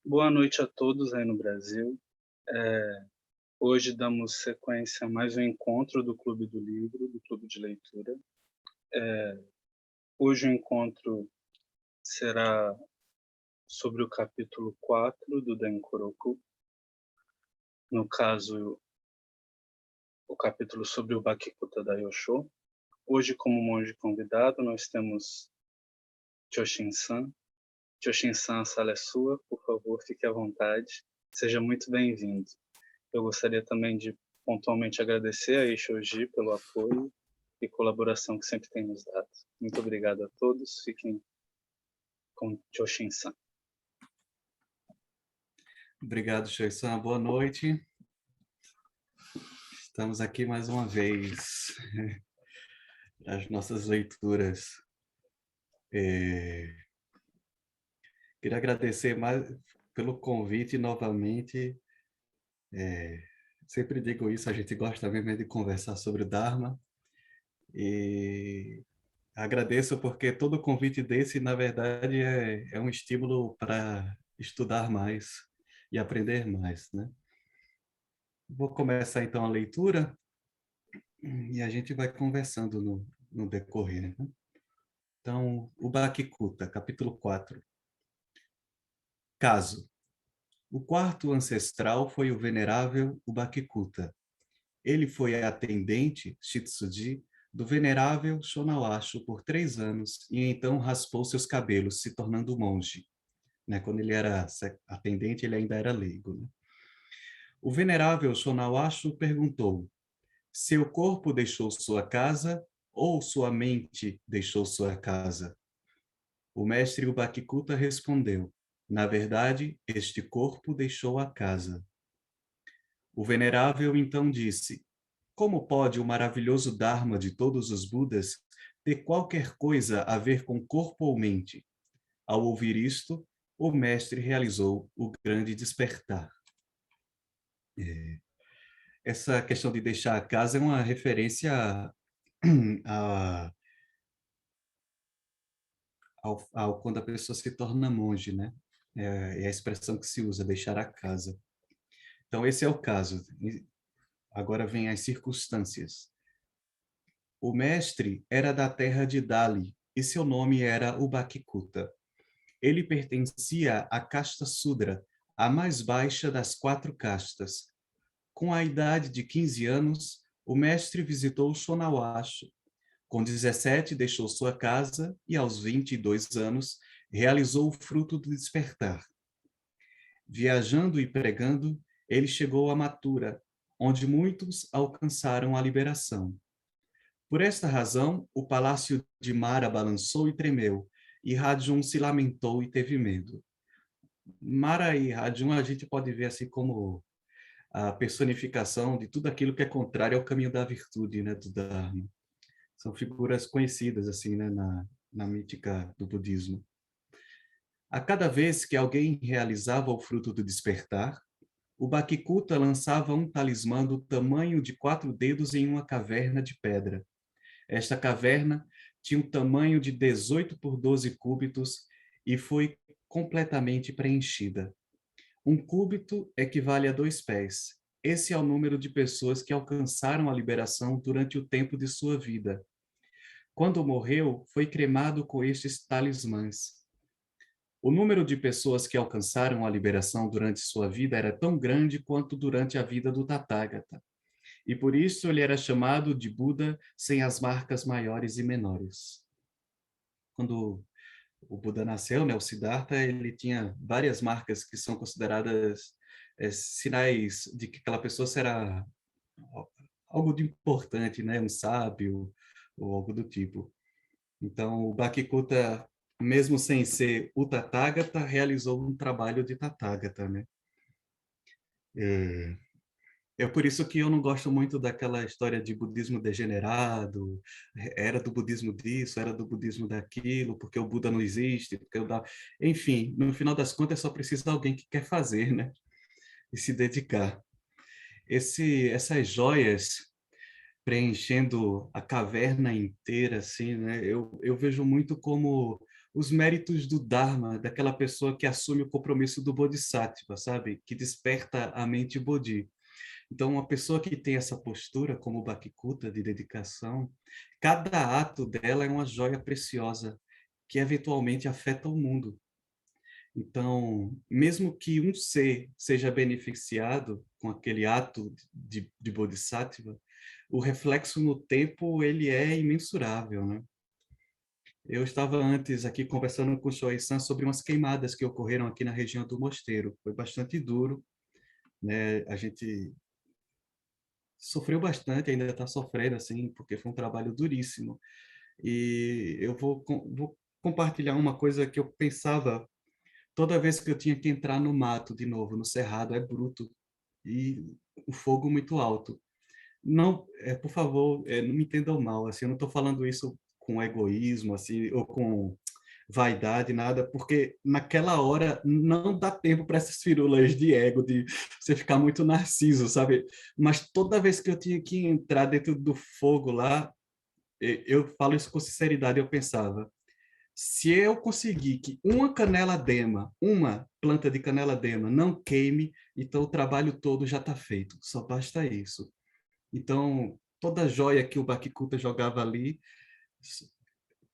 Boa noite a todos aí no Brasil. Hoje damos sequência a mais um encontro do Clube do Livro, do Clube de Leitura. Hoje o encontro será sobre o capítulo 4 do Dankoroku, no caso, o capítulo sobre o Bakikuta Daiyosho. Hoje, como monge convidado, nós temos Choshin-san. Choshin-san, a sala é sua, por favor, fique à vontade. Seja muito bem-vindo. Eu gostaria também de pontualmente agradecer a Eishoji pelo apoio e colaboração que sempre tem nos dado. Muito obrigado a todos. Fiquem com Choshin-san. Obrigado, Shoisan. Boa noite. Estamos aqui mais uma vez. As nossas leituras. Queria agradecer mais pelo convite novamente. Sempre digo isso, a gente gosta mesmo de conversar sobre o Dharma. E agradeço porque todo convite desse, na verdade, é um estímulo para estudar mais e aprender mais, né? Vou começar então a leitura e a gente vai conversando no decorrer, né? Então, o Bakikuta, capítulo 4. Caso. O quarto ancestral foi o venerável Ubakikuta. Ele foi atendente, Shitsuji, do venerável Shonawasho por 3 anos e então raspou seus cabelos, se tornando monge. Né? Quando ele era atendente, ele ainda era leigo. Né? O venerável Shonawasho perguntou: seu corpo deixou sua casa ou sua mente deixou sua casa? O mestre Ubakikuta respondeu: na verdade, este corpo deixou a casa. O venerável então disse: como pode o maravilhoso Dharma de todos os Budas ter qualquer coisa a ver com corpo ou mente? Ao ouvir isto, o mestre realizou o grande despertar. Essa questão de deixar a casa é uma referência a, quando a pessoa se torna monge, né? É a expressão que se usa, deixar a casa. Então, esse é o caso. Agora vem as circunstâncias. O mestre era da terra de Dali e seu nome era Ubakikuta. Ele pertencia à casta Sudra, a mais baixa das 4 castas. Com a idade de 15 anos, o mestre visitou Shonawasho. Com 17, deixou sua casa e, aos 22 anos, realizou o fruto do despertar. Viajando e pregando, ele chegou a Mathura, onde muitos alcançaram a liberação. Por esta razão, o palácio de Mara balançou e tremeu, e Rajun se lamentou e teve medo. Mara e Rajun a gente pode ver assim como a personificação de tudo aquilo que é contrário ao caminho da virtude, né, do Dharma. São figuras conhecidas assim, né, na mítica do budismo. A cada vez que alguém realizava o fruto do despertar, o Bakikuta lançava um talismã do tamanho de 4 dedos em uma caverna de pedra. Esta caverna tinha um tamanho de 18 por 12 cúbitos e foi completamente preenchida. Um cúbito equivale a 2 pés. Esse é o número de pessoas que alcançaram a liberação durante o tempo de sua vida. Quando morreu, foi cremado com estes talismãs. O número de pessoas que alcançaram a liberação durante sua vida era tão grande quanto durante a vida do Tathagata. E por isso ele era chamado de Buda sem as marcas maiores e menores. Quando o Buda nasceu, né, o Siddhartha, ele tinha várias marcas que são consideradas sinais de que aquela pessoa será algo de importante, né, um sábio ou algo do tipo. Então, o Bhakti-Kotta, mesmo sem ser o Tathagata, realizou um trabalho de Tathagata, né? É por isso que eu não gosto muito daquela história de budismo degenerado, era do budismo disso, era do budismo daquilo, porque o Buda não existe, porque o da... Enfim, no final das contas, só precisa alguém que quer fazer, né? E se dedicar. Essas joias preenchendo a caverna inteira, assim, né? Eu vejo muito como os méritos do Dharma, daquela pessoa que assume o compromisso do Bodhisattva, sabe? Que desperta a mente Bodhi. Então, uma pessoa que tem essa postura, como o Bhakti-Kuta, de dedicação, cada ato dela é uma joia preciosa, que eventualmente afeta o mundo. Então, mesmo que um ser seja beneficiado com aquele ato de Bodhisattva, o reflexo no tempo ele é imensurável, né? Eu estava antes aqui conversando com o Shoei-san sobre umas queimadas que ocorreram aqui na região do Mosteiro. Foi bastante duro, né? A gente sofreu bastante, ainda está sofrendo, assim, porque foi um trabalho duríssimo. E eu vou compartilhar uma coisa que eu pensava toda vez que eu tinha que entrar no mato de novo, no cerrado, é bruto e o fogo muito alto. Não, por favor, não me entendam mal, assim, eu não estou falando isso com egoísmo, assim, ou com vaidade, nada, porque naquela hora não dá tempo para essas firulas de ego, de você ficar muito narciso, sabe? Mas toda vez que eu tinha que entrar dentro do fogo lá, eu falo isso com sinceridade, eu pensava, se eu conseguir que uma canela dema, uma planta de canela dema não queime, então o trabalho todo já está feito, só basta isso. Então, toda joia que o Bhakti-Kuta jogava ali,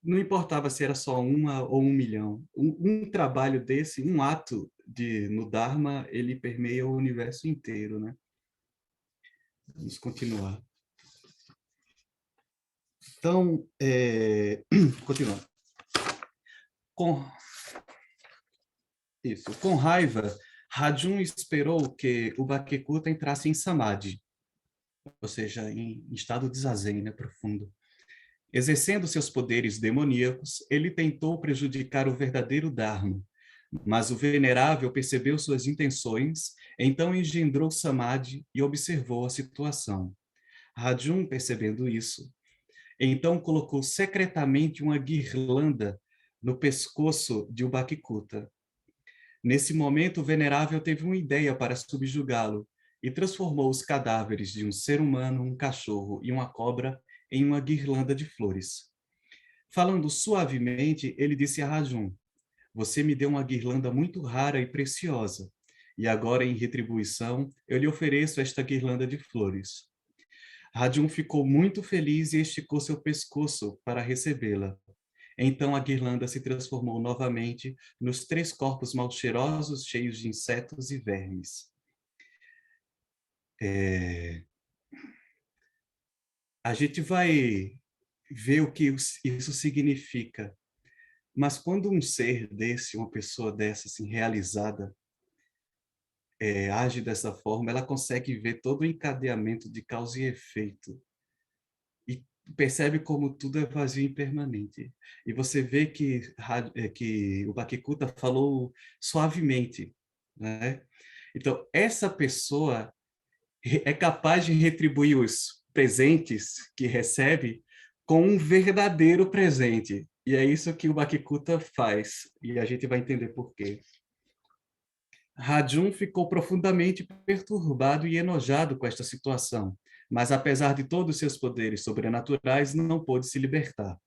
não importava se era só uma ou 1 milhão. Um trabalho desse, um ato no Dharma, ele permeia o universo inteiro, né? Vamos continuar. Então, continuando. Com, com raiva, Rajun esperou que o Bhakti-Kuta entrasse em Samadhi, ou seja, em estado de zazen, né, profundo. Exercendo seus poderes demoníacos, ele tentou prejudicar o verdadeiro Dharma, mas o venerável percebeu suas intenções, então engendrou Samadhi e observou a situação. Rajun, percebendo isso, então colocou secretamente uma guirlanda no pescoço de Ubakikuta. Nesse momento, o venerável teve uma ideia para subjugá-lo e transformou os cadáveres de um ser humano, um cachorro e uma cobra em uma guirlanda de flores. Falando suavemente, ele disse a Rajun: "Você me deu uma guirlanda muito rara e preciosa, e agora, em retribuição, eu lhe ofereço esta guirlanda de flores." Rajun ficou muito feliz e esticou seu pescoço para recebê-la. Então a guirlanda se transformou novamente nos 3 corpos mal cheirosos, cheios de insetos e vermes. A gente vai ver o que isso significa. Mas quando um ser desse, uma pessoa dessa, assim, realizada, age dessa forma, ela consegue ver todo o encadeamento de causa e efeito. E percebe como tudo é vazio e impermanente. E você vê que o Bhakti-Kuta falou suavemente, né? Então, essa pessoa é capaz de retribuir os presentes que recebe com um verdadeiro presente. E é isso que o Bhakti-Kuta faz. E a gente vai entender por quê. Rajun ficou profundamente perturbado e enojado com esta situação, mas apesar de todos seus poderes sobrenaturais, não pôde se libertar.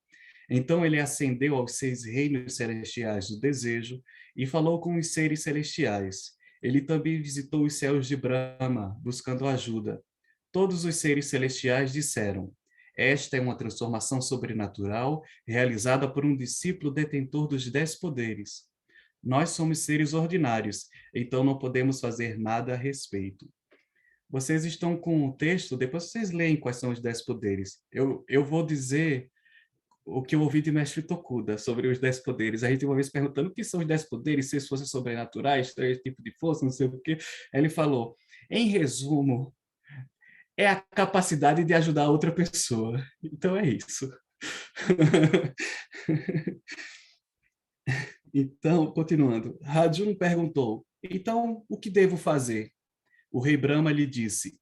Então ele ascendeu aos 6 reinos celestiais do desejo e falou com os seres celestiais. Ele também visitou os céus de Brahma, buscando ajuda. Todos os seres celestiais disseram: esta é uma transformação sobrenatural realizada por um discípulo detentor dos 10 poderes. Nós somos seres ordinários, então não podemos fazer nada a respeito. Vocês estão com o texto, depois vocês leem quais são os 10 poderes. Eu vou dizer o que eu ouvi de Mestre Tokuda sobre os 10 poderes. A gente uma vez perguntando o que são os 10 poderes, se eles fossem sobrenaturais, três tipos de força, não sei o quê. Ele falou, em resumo, é a capacidade de ajudar outra pessoa. Então é isso. Então, continuando, Rajun perguntou, então o que devo fazer? O rei Brahma lhe disse,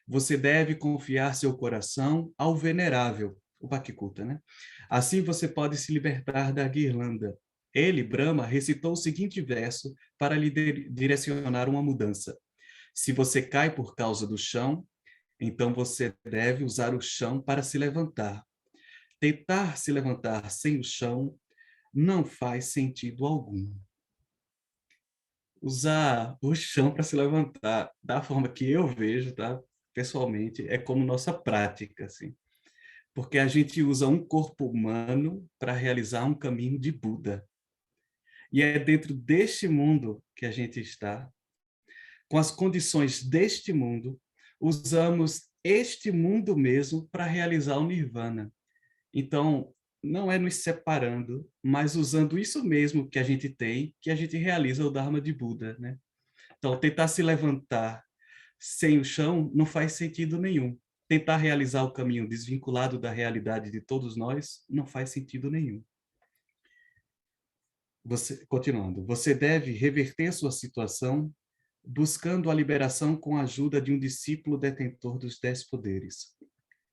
você deve confiar seu coração ao venerável, o Bhakti-Kuta, né? Assim você pode se libertar da guirlanda. Ele, Brahma, recitou o seguinte verso para lhe direcionar uma mudança. Se você cai por causa do chão, então você deve usar o chão para se levantar. Tentar se levantar sem o chão não faz sentido algum. Usar o chão para se levantar, da forma que eu vejo, tá? Pessoalmente, é como nossa prática, assim. Porque a gente usa um corpo humano para realizar um caminho de Buda. E é dentro deste mundo que a gente está, com as condições deste mundo, usamos este mundo mesmo para realizar o Nirvana. Então, não é nos separando, mas usando isso mesmo que a gente tem, que a gente realiza o Dharma de Buda, né? Então, tentar se levantar sem o chão não faz sentido nenhum. Tentar realizar o caminho desvinculado da realidade de todos nós não faz sentido nenhum. Continuando, você deve reverter sua situação buscando a liberação com a ajuda de um discípulo detentor dos 10 poderes.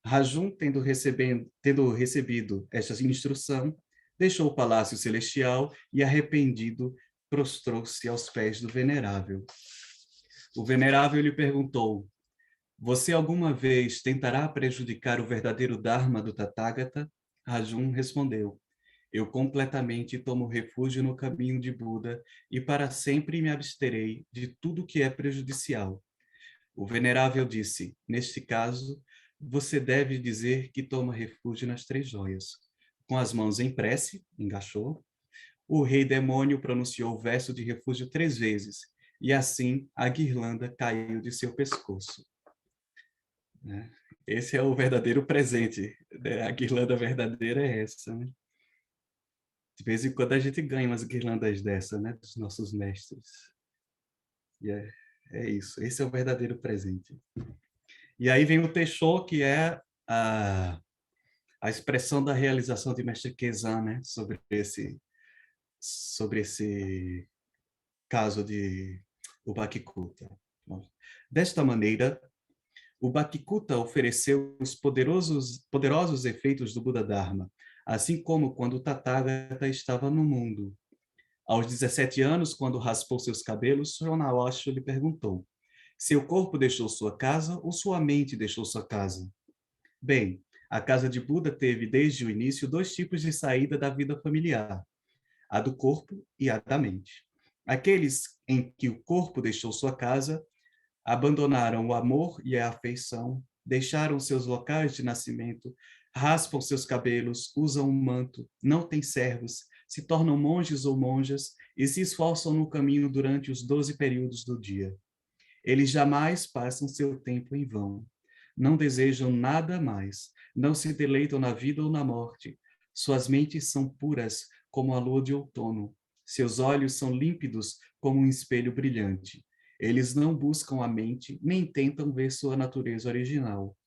Rajum, tendo recebido esta instrução, deixou o palácio celestial e, arrependido, prostrou-se aos pés do venerável. O venerável lhe perguntou: você alguma vez tentará prejudicar o verdadeiro Dharma do Tathagata? Rajum respondeu: eu completamente tomo refúgio no caminho de Buda e para sempre me absterei de tudo que é prejudicial. O venerável disse: neste caso, você deve dizer que toma refúgio nas 3 joias. Com as mãos em prece, engaixou, o rei demônio pronunciou o verso de refúgio 3 vezes, e assim a guirlanda caiu de seu pescoço. Né? Esse é o verdadeiro presente. Né? A guirlanda verdadeira é essa. Né? De vez em quando a gente ganha umas guirlandas dessa, né? Dos nossos mestres. E é isso. Esse é o verdadeiro presente. E aí vem o Teixô, que é a expressão da realização de Mestre Kezan, né? Sobre esse caso de Ubakikuta. Desta maneira, o Bhakti-Kuta ofereceu os poderosos efeitos do Buda Dharma, assim como quando o Tathagata estava no mundo. Aos 17 anos, quando raspou seus cabelos, Shonawasho lhe perguntou: seu corpo deixou sua casa ou sua mente deixou sua casa? Bem, a casa de Buda teve desde o início 2 tipos de saída da vida familiar: a do corpo e a da mente. Aqueles em que o corpo deixou sua casa abandonaram o amor e a afeição, deixaram seus locais de nascimento, raspam seus cabelos, usam um manto, não têm servos, se tornam monges ou monjas e se esforçam no caminho durante os 12 períodos do dia. Eles jamais passam seu tempo em vão. Não desejam nada mais, não se deleitam na vida ou na morte. Suas mentes são puras como a lua de outono. Seus olhos são límpidos como um espelho brilhante. Eles não buscam a mente, nem tentam ver sua natureza original.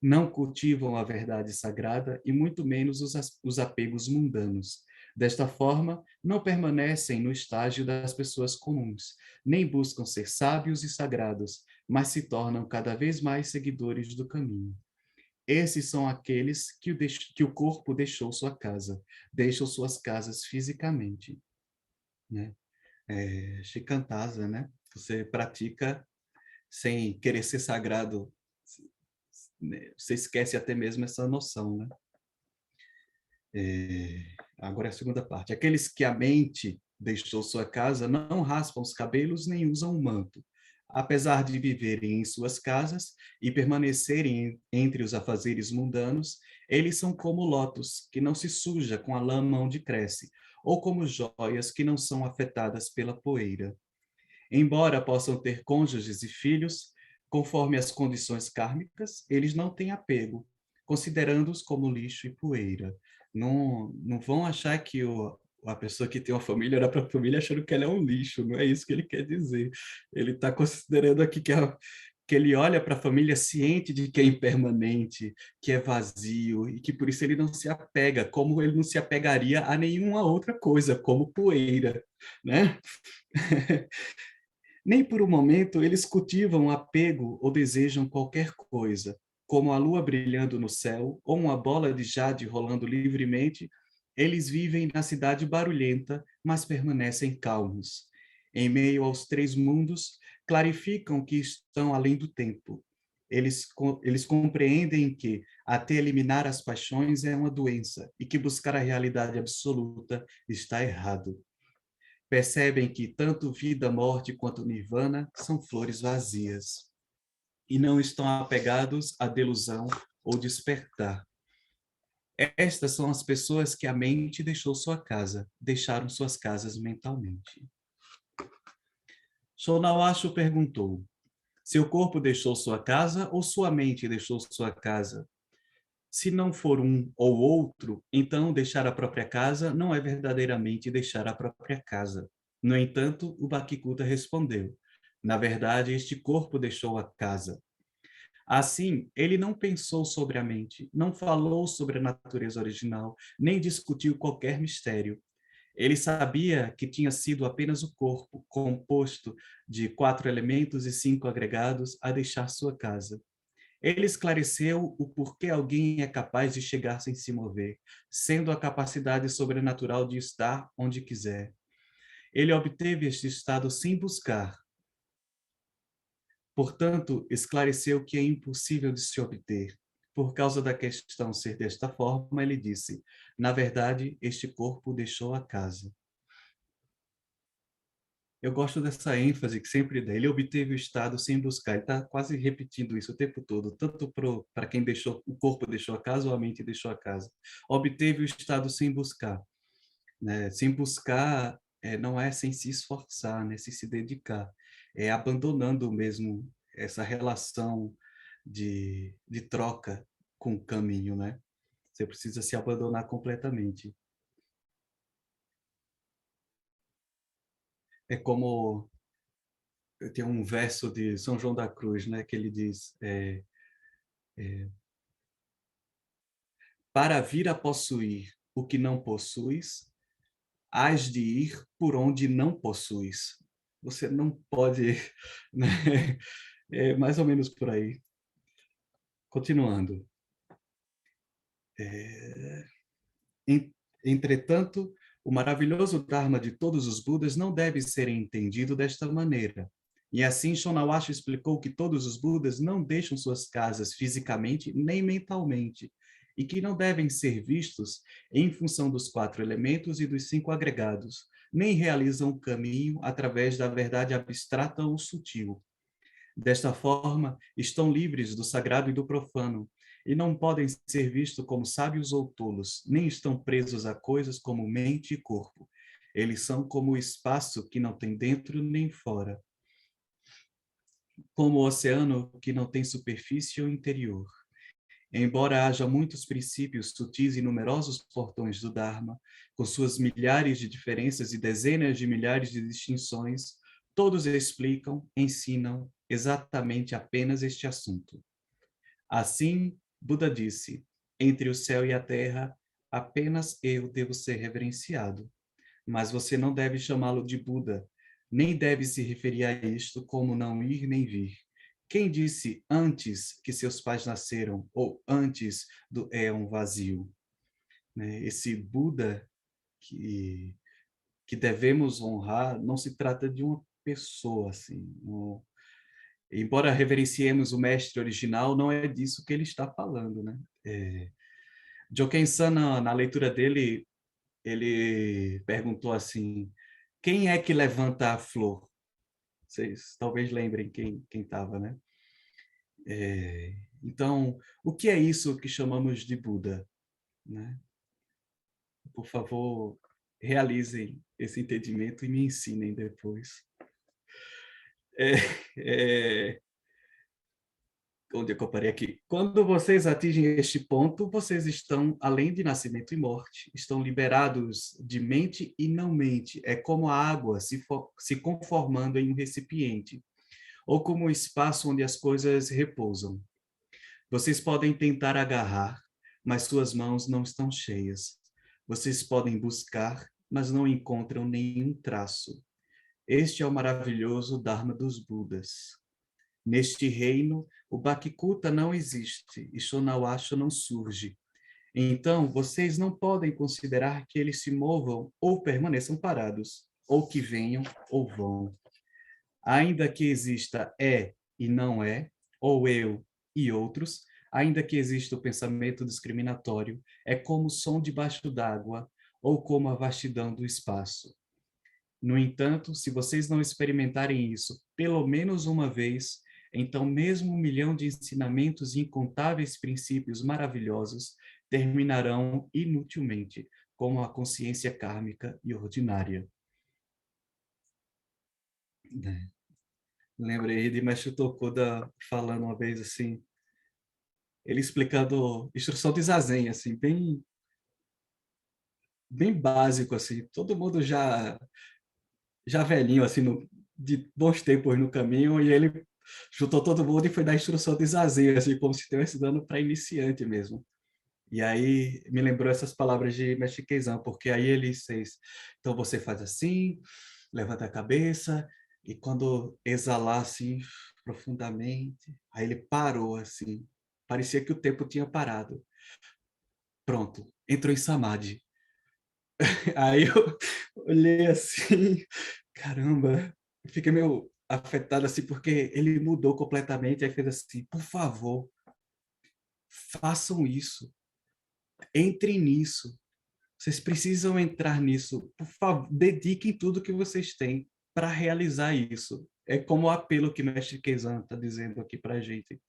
Não cultivam a verdade sagrada e muito menos os apegos mundanos. Desta forma, não permanecem no estágio das pessoas comuns, nem buscam ser sábios e sagrados, mas se tornam cada vez mais seguidores do caminho. Esses são aqueles que o corpo deixou sua casa, deixam suas casas fisicamente. Né? Shikantaza, né? Você pratica sem querer ser sagrado, você esquece até mesmo essa noção, né? Agora é a segunda parte. Aqueles que a mente deixou sua casa não raspam os cabelos nem usam um manto. Apesar de viverem em suas casas e permanecerem entre os afazeres mundanos, eles são como lótus, que não se suja com a lama onde cresce, ou como joias que não são afetadas pela poeira. Embora possam ter cônjuges e filhos, conforme as condições kármicas, eles não têm apego, considerando-os como lixo e poeira. Não vão achar que a pessoa que tem uma família olha para a família achando que ela é um lixo, não é isso que ele quer dizer. Ele está considerando aqui que ele olha para a família ciente de que é impermanente, que é vazio, e que por isso ele não se apega, como ele não se apegaria a nenhuma outra coisa, como poeira, né? Nem por um momento eles cultivam apego ou desejam qualquer coisa, como a lua brilhando no céu ou uma bola de jade rolando livremente. Eles vivem na cidade barulhenta, mas permanecem calmos. Em meio aos 3 mundos, clarificam que estão além do tempo. eles compreendem que até eliminar as paixões é uma doença e que buscar a realidade absoluta está errado. Percebem que tanto vida, morte quanto nirvana são flores vazias e não estão apegados à delusão ou despertar. Estas são as pessoas que a mente deixou sua casa, deixaram suas casas mentalmente. Shonawasho perguntou: seu corpo deixou sua casa ou sua mente deixou sua casa? Se não for um ou outro, então deixar a própria casa não é verdadeiramente deixar a própria casa. No entanto, o Bhakti-Kuta respondeu: na verdade, este corpo deixou a casa. Assim, ele não pensou sobre a mente, não falou sobre a natureza original, nem discutiu qualquer mistério. Ele sabia que tinha sido apenas o corpo, composto de 4 elementos e 5 agregados, a deixar sua casa. Ele esclareceu o porquê alguém é capaz de chegar sem se mover, sendo a capacidade sobrenatural de estar onde quiser. Ele obteve este estado sem buscar. Portanto, esclareceu que é impossível de se obter. Por causa da questão ser desta forma, ele disse: na verdade, este corpo deixou a casa. Eu gosto dessa ênfase que sempre dá. Ele obteve o estado sem buscar. Ele está quase repetindo isso o tempo todo, tanto para quem deixou, o corpo deixou a casa ou a mente deixou a casa. Obteve o estado sem buscar, né? Sem buscar não é sem se esforçar, né? Sem se dedicar, é abandonando mesmo essa relação de troca com o caminho, né? Você precisa se abandonar completamente. É como tem um verso de São João da Cruz, né, que ele diz: para vir a possuir o que não possuis, hás de ir por onde não possuis. Você não pode, né? É mais ou menos por aí. Continuando. É, Entretanto, o maravilhoso Dharma de todos os Budas não deve ser entendido desta maneira. E assim, Shonawasha explicou que todos os Budas não deixam suas casas fisicamente nem mentalmente, e que não devem ser vistos em função dos 4 elementos e dos 5 agregados, nem realizam o caminho através da verdade abstrata ou sutil. Desta forma, estão livres do sagrado e do profano, e não podem ser vistos como sábios ou tolos, nem estão presos a coisas como mente e corpo. Eles são como o espaço que não tem dentro nem fora, como o oceano que não tem superfície ou interior. Embora haja muitos princípios sutis e numerosos portões do Dharma, com suas milhares de diferenças e dezenas de milhares de distinções, todos explicam, ensinam exatamente apenas este assunto. Assim, Buda disse: entre o céu e a terra, apenas eu devo ser reverenciado. Mas você não deve chamá-lo de Buda, nem deve se referir a isto como não ir nem vir. Quem disse antes que seus pais nasceram ou antes do éon vazio? Né? Esse Buda que devemos honrar não se trata de uma pessoa assim. Embora reverenciemos o mestre original, não é disso que ele está falando, né? Joken-san, na leitura dele, ele perguntou assim: quem é que levanta a flor? Vocês talvez lembrem quem estava, né? Então, o que é isso que chamamos de Buda, né? Por favor, realizem esse entendimento e me ensinem depois. É, é, onde é que eu parei aqui? Quando vocês atingem este ponto, vocês estão além de nascimento e morte, estão liberados de mente e não mente. É como a água se conformando em um recipiente, ou como o espaço onde as coisas repousam. Vocês podem tentar agarrar, mas suas mãos não estão cheias. Vocês podem buscar, mas não encontram nenhum traço. Este é o maravilhoso Dharma dos Budas. Neste reino, o Bhakti-Kuta não existe e Shonawasha não surge. Então, vocês não podem considerar que eles se movam ou permaneçam parados, ou que venham ou vão. Ainda que exista é e não é, ou eu E outros, ainda que exista o pensamento discriminatório, é como o som debaixo d'água ou como a vastidão do espaço. No entanto, se vocês não experimentarem isso pelo menos uma vez, então mesmo 1 milhão de ensinamentos e incontáveis princípios maravilhosos terminarão inutilmente, como a consciência kármica e ordinária. Né? Lembrei de Mestre Tokuda falando uma vez assim, ele explicando instrução de Zazen, assim, bem básico, assim, todo mundo já velhinho, assim, de bons tempos no caminho, e ele juntou todo mundo e foi dar instrução de zazen, assim, como se estivesse dando para iniciante mesmo. E aí me lembrou essas palavras de Mestre Keizan, porque aí ele fez, então você faz assim, levanta a cabeça, e quando exalar assim, profundamente, aí ele parou assim, parecia que o tempo tinha parado. Pronto, entrou em Samadhi. Aí eu olhei assim, caramba, eu fiquei meio afetado assim, porque ele mudou completamente, aí fez assim, por favor, façam isso, entrem nisso, vocês precisam entrar nisso, por favor, dediquem tudo que vocês têm para realizar isso. É como o apelo que o Mestre Keizan está dizendo aqui para a gente.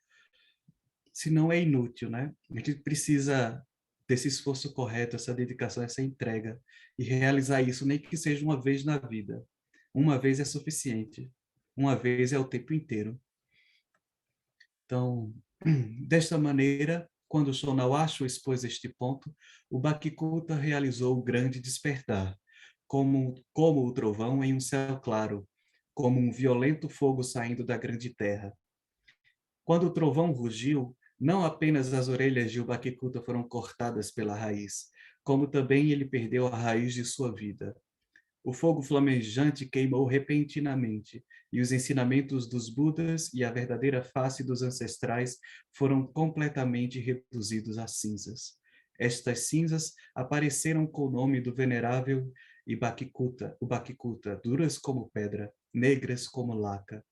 Senão é inútil, né? A gente precisa desse esforço correto, essa dedicação, essa entrega, e realizar isso, nem que seja uma vez na vida. Uma vez é suficiente. Uma vez é o tempo inteiro. Então, desta maneira, quando Shonawasho expôs este ponto, o Bakikuta realizou o grande despertar, como o trovão em um céu claro, como um violento fogo saindo da grande terra. Quando o trovão rugiu, não apenas as orelhas de Ubakikuta foram cortadas pela raiz, como também ele perdeu a raiz de sua vida. O fogo flamejante queimou repentinamente, e os ensinamentos dos Budas e a verdadeira face dos ancestrais foram completamente reduzidos a cinzas. Estas cinzas apareceram com o nome do venerável Ubakikuta, duras como pedra, negras como laca,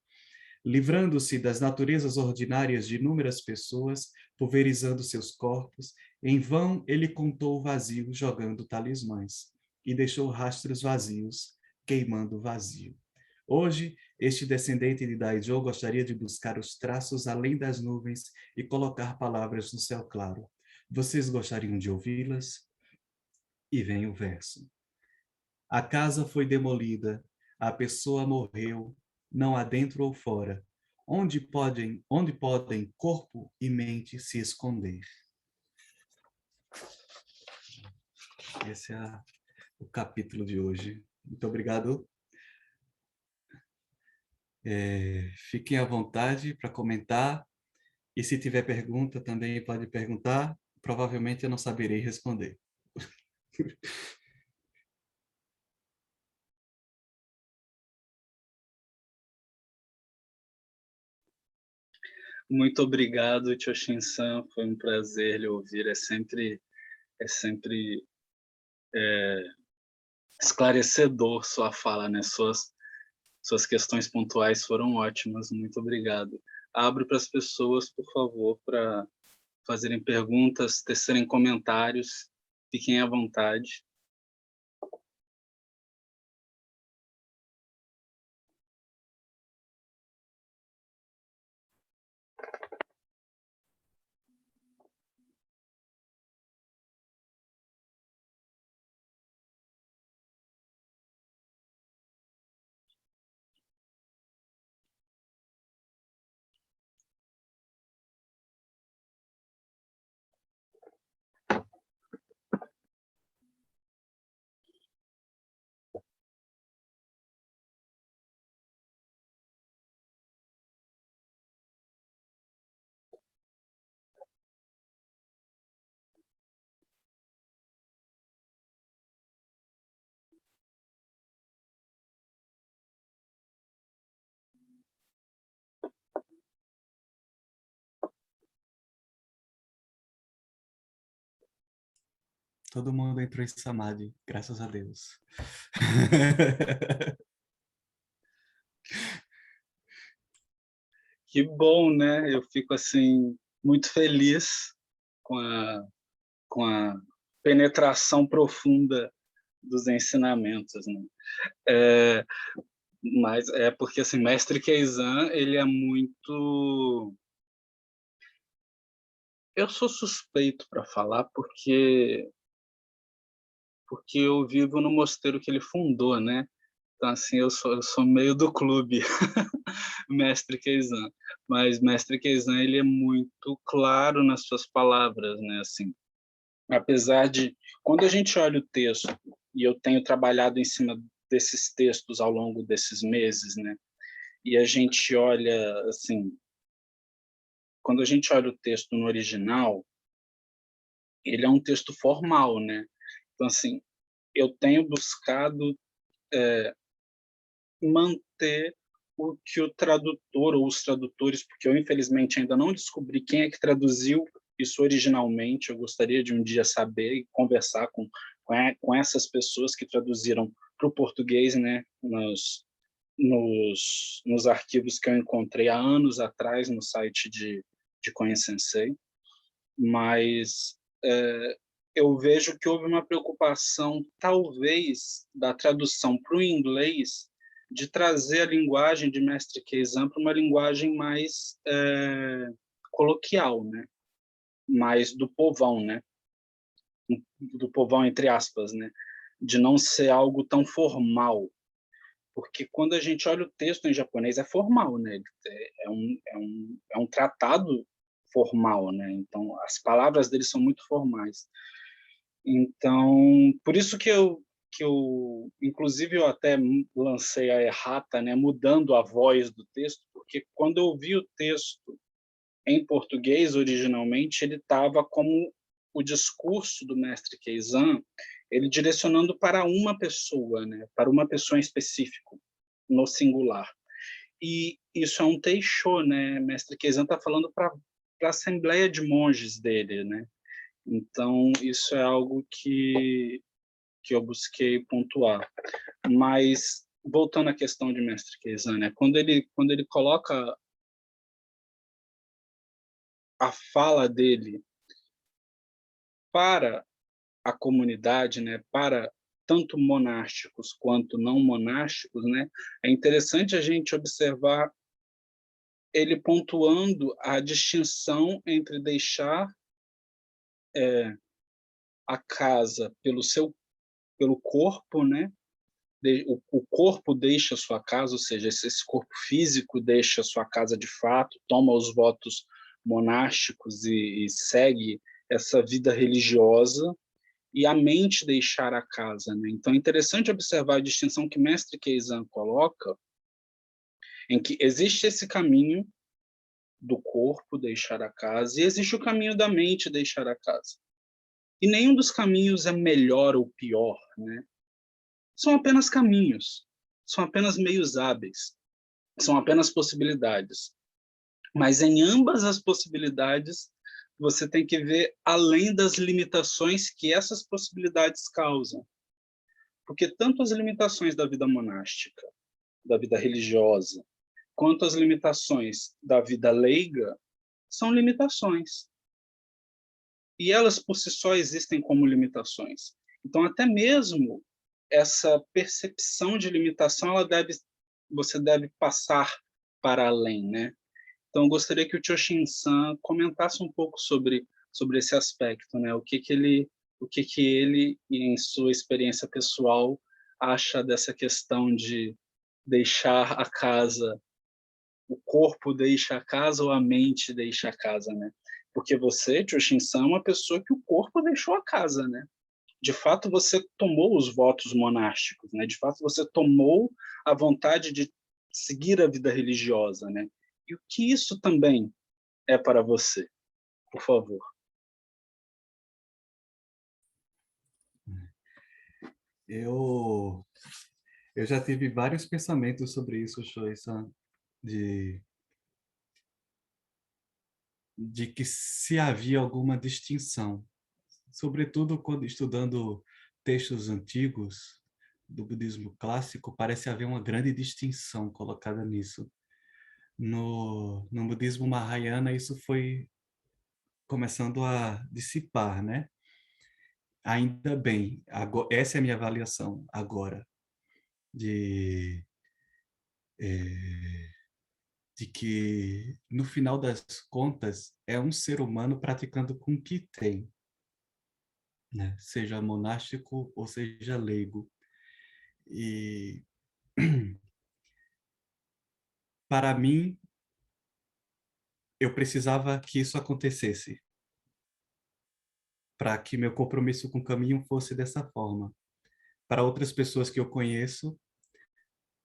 livrando-se das naturezas ordinárias de inúmeras pessoas, pulverizando seus corpos. Em vão ele contou o vazio jogando talismãs, e deixou rastros vazios, queimando o vazio. Hoje, este descendente de Daijo gostaria de buscar os traços além das nuvens e colocar palavras no céu claro. Vocês gostariam de ouvi-las? E vem o verso. A casa foi demolida, a pessoa morreu, não há dentro ou fora. Onde podem corpo e mente se esconder? Esse é o capítulo de hoje. Muito obrigado. Fiquem à vontade para comentar. E se tiver pergunta, também pode perguntar. Provavelmente eu não saberei responder. Muito obrigado, Choshin-san. Foi um prazer lhe ouvir. É sempre esclarecedor sua fala, né? Suas questões pontuais foram ótimas. Muito obrigado. Abro para as pessoas, por favor, para fazerem perguntas, tecerem comentários. Fiquem à vontade. Todo mundo entrou em Samadhi, graças a Deus. Que bom, né? Eu fico assim muito feliz com a penetração profunda dos ensinamentos, né? É, mas é porque assim, Mestre Keizan, ele é muito. Eu sou suspeito para falar porque eu vivo no mosteiro que ele fundou, né? Então assim, eu sou meio do clube, Mestre Keizan. Mas Mestre Keizan, ele é muito claro nas suas palavras, né? Assim, apesar de quando a gente olha o texto, e eu tenho trabalhado em cima desses textos ao longo desses meses, né? E a gente olha assim, quando a gente olha o texto no original, ele é um texto formal, né? Então assim, eu tenho buscado manter o que o tradutor ou os tradutores, porque eu infelizmente ainda não descobri quem é que traduziu isso originalmente. Eu gostaria de um dia saber e conversar com essas pessoas que traduziram para o português, né, nos arquivos que eu encontrei há anos atrás no site de Koen Sensei, mas eu vejo que houve uma preocupação, talvez, da tradução para o inglês, de trazer a linguagem de Mestre Keizan para uma linguagem mais coloquial, né? Mais do povão, né? Do povão, entre aspas, né? De não ser algo tão formal. Porque quando a gente olha o texto em japonês, é formal, né? É um tratado formal, né? Então, as palavras dele são muito formais. Então, por isso que eu, inclusive, eu até lancei a errata, né, mudando a voz do texto, porque quando eu vi o texto em português originalmente, ele estava como o discurso do mestre Keizan, ele direcionando para uma pessoa, né, para uma pessoa em específico, no singular. E isso é um Teixô, né? Mestre Keizan está falando para a assembleia de monges dele, né? Então, isso é algo que eu busquei pontuar. Mas, voltando à questão de Mestre Keizan, né? Quando ele coloca a fala dele para a comunidade, né? Para tanto monásticos quanto não monásticos, né? É interessante a gente observar ele pontuando a distinção entre deixar a casa pelo corpo, né? O corpo deixa a sua casa, ou seja, esse corpo físico deixa a sua casa de fato, toma os votos monásticos e segue essa vida religiosa, e a mente deixar a casa, né? Então é interessante observar a distinção que Mestre Keizan coloca, em que existe esse caminho do corpo deixar a casa e existe o caminho da mente deixar a casa. E nenhum dos caminhos é melhor ou pior, né? São apenas caminhos, são apenas meios hábeis, são apenas possibilidades. Mas em ambas as possibilidades, você tem que ver além das limitações que essas possibilidades causam. Porque tanto as limitações da vida monástica, da vida religiosa, quanto as limitações da vida leiga, são limitações. E elas por si só existem como limitações. Então, até mesmo essa percepção de limitação, você deve passar para além, né? Então, eu gostaria que o Choshin-san comentasse um pouco sobre esse aspecto, né? O que ele, em sua experiência pessoal, acha dessa questão de deixar a casa, o corpo deixa a casa ou a mente deixa a casa, né? Porque você, Choshin-san, é uma pessoa que o corpo deixou a casa, né? De fato, você tomou os votos monásticos, né? De fato, você tomou a vontade de seguir a vida religiosa, né? E o que isso também é para você, por favor? Eu, eu já tive vários pensamentos sobre isso, Shoei-san, de, de que se havia alguma distinção, sobretudo quando estudando textos antigos do budismo clássico, parece haver uma grande distinção colocada nisso. No budismo Mahayana, isso foi começando a dissipar, né? Ainda bem, essa é a minha avaliação agora, de, eh, de que, no final das contas, é um ser humano praticando com o que tem, né? Seja monástico ou seja leigo. E, para mim, eu precisava que isso acontecesse, para que meu compromisso com o caminho fosse dessa forma. Para outras pessoas que eu conheço,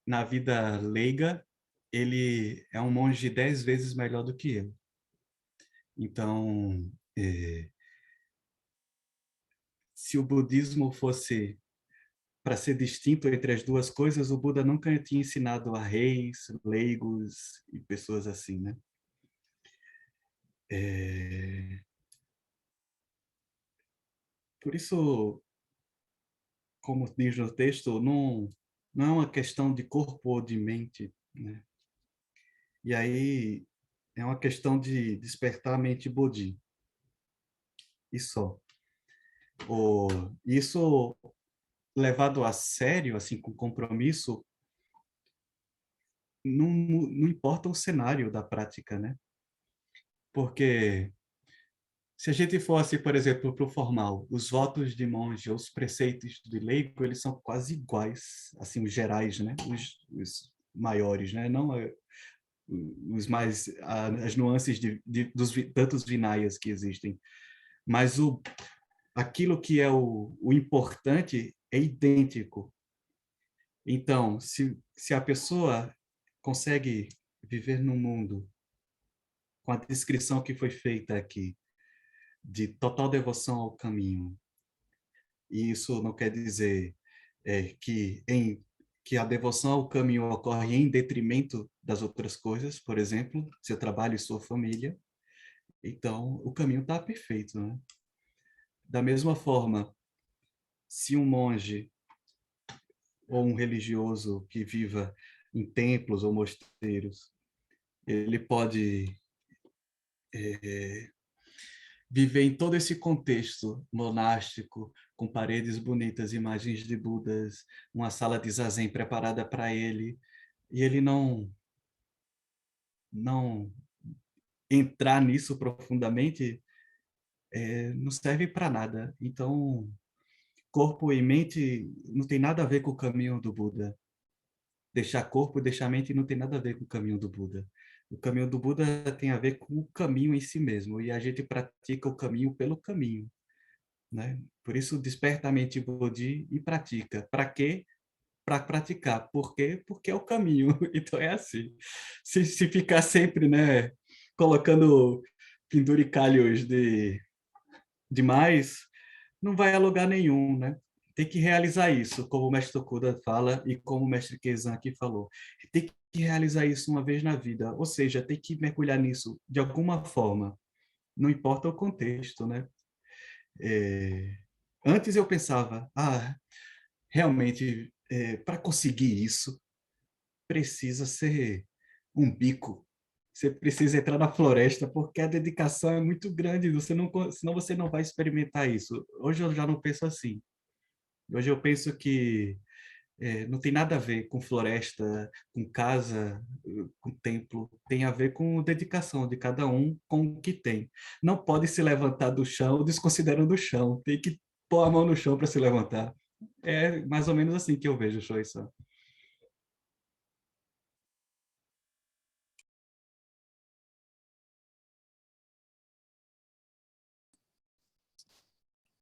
na vida leiga, ele é um monge 10 vezes melhor do que eu. Então, se o budismo fosse para ser distinto entre as duas coisas, o Buda nunca tinha ensinado a reis, leigos e pessoas assim, né? É, por isso, como diz no texto, não é uma questão de corpo ou de mente, né? E aí é uma questão de despertar a mente Bodhi, e só. Isso levado a sério, assim, com compromisso, não importa o cenário da prática, né? Porque se a gente fosse, por exemplo, para o formal, os votos de monge, os preceitos de leigo, eles são quase iguais, assim, os gerais, né? Os maiores, né? Não os mais, as nuances dos tantos vinayas que existem. Mas aquilo que é o importante é idêntico. Então, se a pessoa consegue viver num mundo com a descrição que foi feita aqui, de total devoção ao caminho, e isso não quer dizer que a devoção ao caminho ocorre em detrimento das outras coisas, por exemplo, seu trabalho e sua família, então o caminho está perfeito, né? Da mesma forma, se um monge ou um religioso que viva em templos ou mosteiros, ele pode viver em todo esse contexto monástico, com paredes bonitas, imagens de Budas, uma sala de zazen preparada para ele, e ele não entrar nisso profundamente, não serve para nada. Então, corpo e mente não tem nada a ver com o caminho do Buda. Deixar corpo e deixar mente não tem nada a ver com o caminho do Buda. O caminho do Buda tem a ver com o caminho em si mesmo, e a gente pratica o caminho pelo caminho, né? Por isso, desperta a mente Bodhi e pratica. Para quê? Para praticar. Por quê? Porque é o caminho. Então é assim. Se ficar sempre, né, colocando penduricalhos demais, não vai a lugar nenhum, né? Tem que realizar isso, como o mestre Tokuda fala e como o mestre Kezan aqui falou. Tem que realizar isso uma vez na vida, ou seja, tem que mergulhar nisso de alguma forma, não importa o contexto, né? É, antes eu pensava, realmente, para conseguir isso, precisa ser um bico. Você precisa entrar na floresta, porque a dedicação é muito grande, senão você não vai experimentar isso. Hoje eu já não penso assim. Hoje eu penso que não tem nada a ver com floresta, com casa, com templo. Tem a ver com dedicação de cada um com o que tem. Não pode se levantar do chão desconsiderando o chão. Tem que pôr a mão no chão para se levantar. É mais ou menos assim que eu vejo o Shoei-san.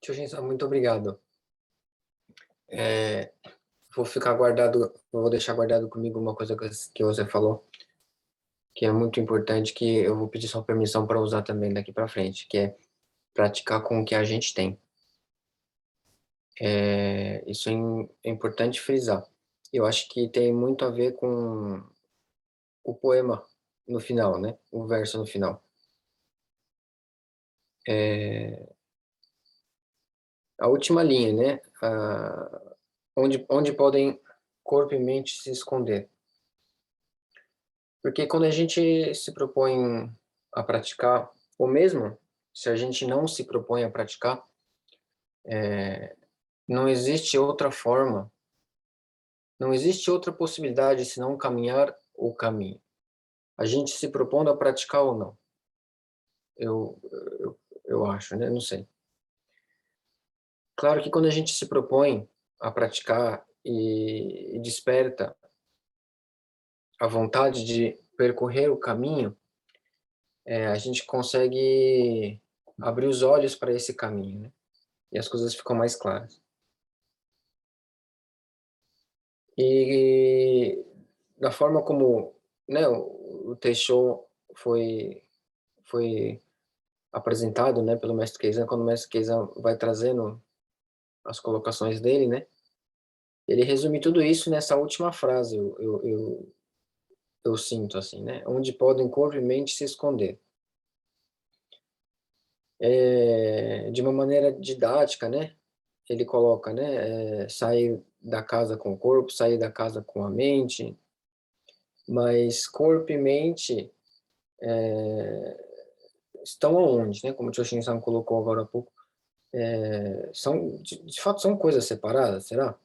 Tio Genso, muito obrigado. Vou deixar guardado comigo uma coisa que você falou, que é muito importante, que eu vou pedir sua permissão para usar também daqui para frente, que é praticar com o que a gente tem. Isso é importante frisar. Eu acho que tem muito a ver com o poema no final, né? O verso no final. A última linha, né? Onde podem corpo e mente se esconder. Porque quando a gente se propõe a praticar, ou mesmo se a gente não se propõe a praticar, não existe outra forma, não existe outra possibilidade senão caminhar o caminho. A gente se propondo a praticar ou não. Eu acho, né? Não sei. Claro que quando a gente se propõe a praticar e desperta a vontade de percorrer o caminho, a gente consegue abrir os olhos para esse caminho, né? E as coisas ficam mais claras. E da forma como, né, o Teixeira foi apresentado, né, pelo Mestre Keizan, quando o Mestre Keizan vai trazendo as colocações dele, né, ele resume tudo isso nessa última frase, eu sinto assim, né, onde podem corpo e mente se esconder. De uma maneira didática, né, ele coloca, né, sair da casa com o corpo, sair da casa com a mente, mas corpo e mente estão aonde, né? Como o Choshin-san colocou agora há pouco, são de fato são coisas separadas, será?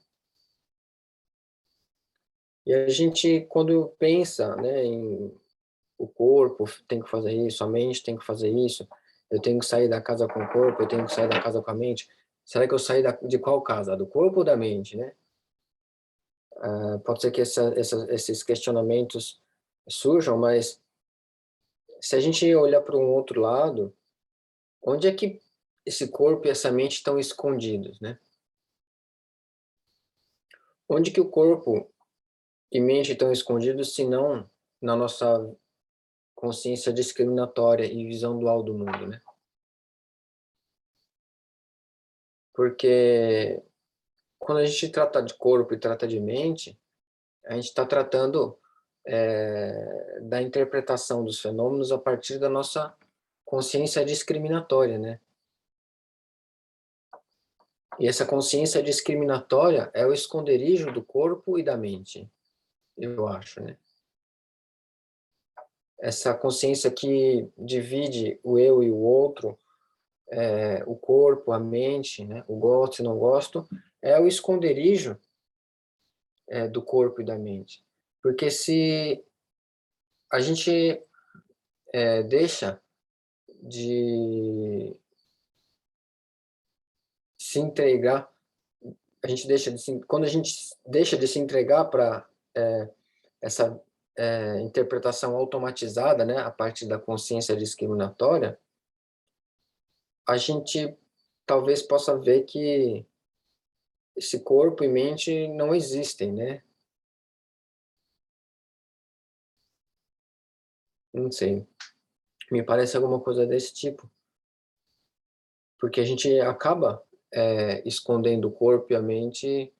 E a gente, quando pensa, né, em o corpo tem que fazer isso, a mente tem que fazer isso, eu tenho que sair da casa com o corpo, eu tenho que sair da casa com a mente. Será que eu saí de qual casa? Do corpo ou da mente, né? Pode ser que esses questionamentos surjam, mas se a gente olhar para um outro lado, onde é que esse corpo e essa mente estão escondidos, né? Onde que o corpo e mente estão escondidos, se não na nossa consciência discriminatória e visão dual do mundo, né? Porque quando a gente trata de corpo e trata de mente, a gente está tratando da interpretação dos fenômenos a partir da nossa consciência discriminatória, né? E essa consciência discriminatória é o esconderijo do corpo e da mente, eu acho, né? Essa consciência que divide o eu e o outro, o corpo, a mente, né? O gosto e não gosto, é o esconderijo do corpo e da mente. Porque se a gente deixa de se entregar, quando a gente deixa de se entregar para essa interpretação automatizada, né, a partir da consciência discriminatória, a gente talvez possa ver que esse corpo e mente não existem, né? Não sei. Me parece alguma coisa desse tipo. Porque a gente acaba escondendo o corpo e a mente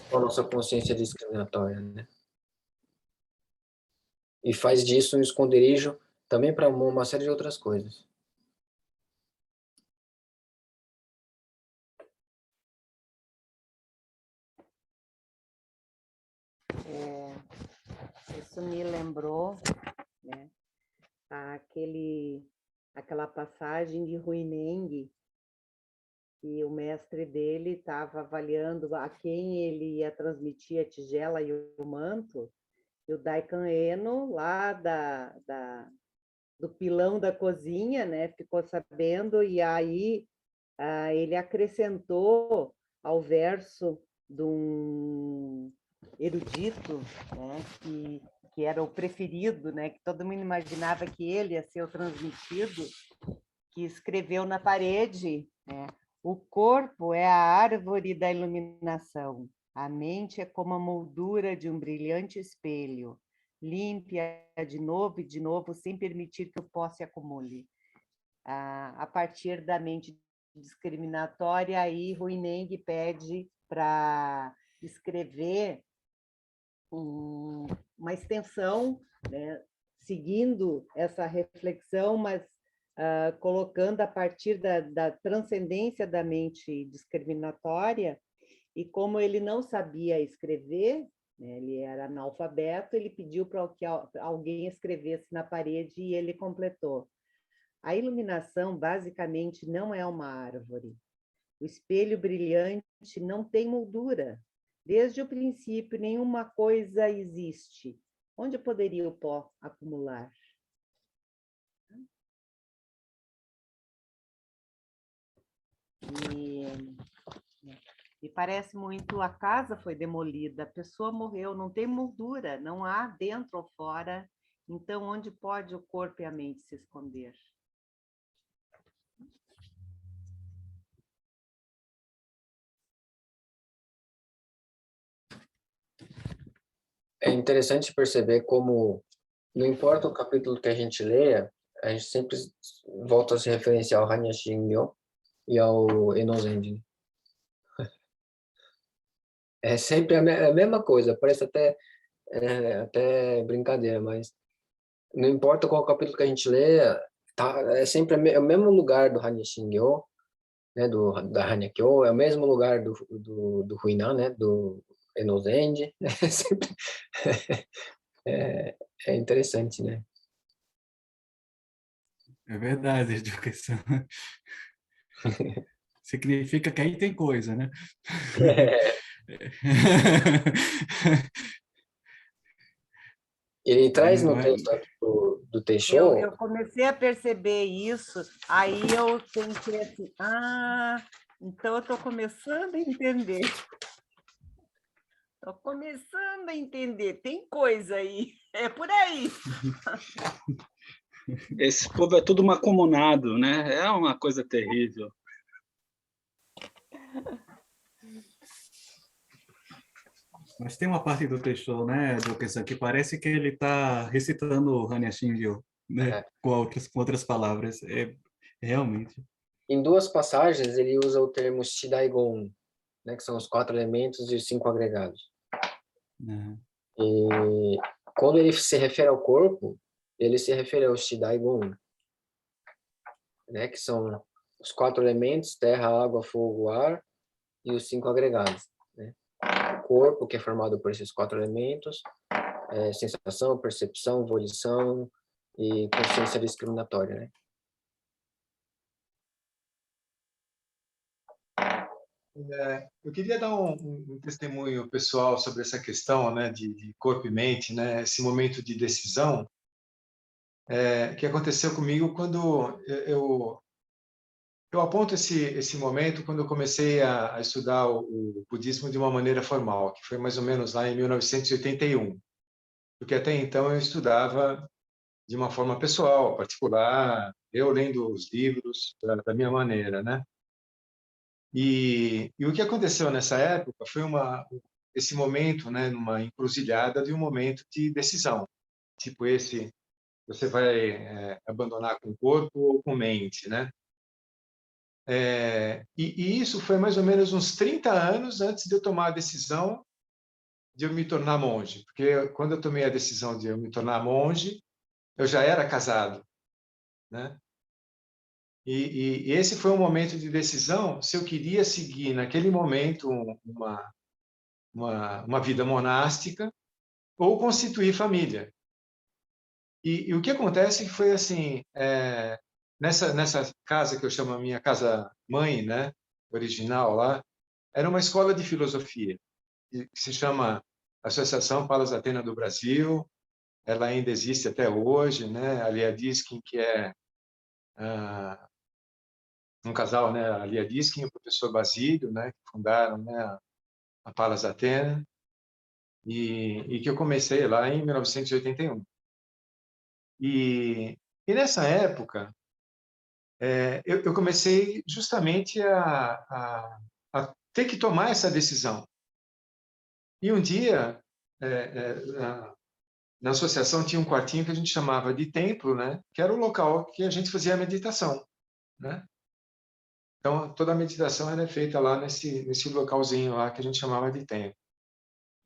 com a nossa consciência discriminatória, né? E faz disso um esconderijo também para uma série de outras coisas. Isso me lembrou, né, aquela passagem de Huineng, que o mestre dele estava avaliando a quem ele ia transmitir a tigela e o manto, e o Daikan Eno, lá do pilão da cozinha, né, ficou sabendo, e aí ele acrescentou ao verso de um erudito, né, que era o preferido, né, que todo mundo imaginava que ele ia ser o transmitido, que escreveu na parede, né, o corpo é a árvore da iluminação, a mente é como a moldura de um brilhante espelho, limpe-a de novo e de novo, sem permitir que o pó se acumule. A partir da mente discriminatória, aí Huineng pede para escrever uma extensão, né, seguindo essa reflexão, mas colocando a partir da transcendência da mente discriminatória, e como ele não sabia escrever, né, ele era analfabeto, ele pediu para que alguém escrevesse na parede e ele completou. A iluminação, basicamente, não é uma árvore. O espelho brilhante não tem moldura. Desde o princípio, nenhuma coisa existe. Onde poderia o pó acumular? E parece muito, a casa foi demolida, a pessoa morreu, não tem moldura, não há dentro ou fora. Então, onde pode o corpo e a mente se esconder? É interessante perceber como, não importa o capítulo que a gente leia, a gente sempre volta a se referenciar ao Hanya Shingyo e ao Enozenji. É sempre a mesma coisa, parece até brincadeira, mas não importa qual capítulo que a gente lê, tá, é sempre o mesmo lugar do Hanya Shingyo, né, da Hanya Kyo, é o mesmo lugar do Huinan, né, do Enozenji. É sempre é interessante, né? É verdade, educação. Significa que aí tem coisa, né? Ele traz no Não é... texto aqui do Eu, Teixeira. eu comecei a perceber isso, aí eu pensei assim, então eu estou começando a entender. Estou começando a entender, tem coisa aí, é por aí. Esse povo é tudo mancomunado, né? É uma coisa terrível. Mas tem uma parte do texto, né, educação, que parece que ele está recitando o Hanya Shingyo, né, com outras palavras. É realmente. Em duas passagens, ele usa o termo Shidaigon, né, que são os 4 elementos e os 5 agregados. Uhum. E quando ele se refere ao corpo, ele se refere ao Shidaigon, né, que são os 4 elementos, terra, água, fogo, ar, e os 5 agregados. Né? O corpo, que é formado por esses 4 elementos, sensação, percepção, volição e consciência discriminatória. Né? Eu queria dar um testemunho pessoal sobre essa questão, né, de corpo e mente, né, esse momento de decisão que aconteceu comigo quando eu aponto esse momento quando eu comecei a estudar o budismo de uma maneira formal, que foi mais ou menos lá em 1981, porque até então eu estudava de uma forma pessoal, particular, eu lendo os livros da minha maneira, né? E o que aconteceu nessa época foi esse momento, né, numa encruzilhada de um momento de decisão, tipo esse, você vai abandonar com corpo ou com mente, né? E isso foi mais ou menos uns 30 anos antes de eu tomar a decisão de eu me tornar monge, porque quando eu tomei a decisão de eu me tornar monge, eu já era casado, né? E esse foi um momento de decisão se eu queria seguir naquele momento uma vida monástica ou constituir família. E o que acontece foi assim, nessa casa que eu chamo a minha casa mãe, né, original lá, era uma escola de filosofia que se chama Associação Palas Athena do Brasil. Ela ainda existe até hoje, né? A Lia Diskin, que é um casal, né? A Lia Diskin e o professor Basílio, né? Que fundaram, né? A Palas Athena. E que eu comecei lá em 1981. E nessa época, eu comecei justamente a ter que tomar essa decisão. E um dia, na associação tinha um quartinho que a gente chamava de templo, né? Que era o local que a gente fazia a meditação, né? Então, toda a meditação era feita lá nesse localzinho lá que a gente chamava de templo.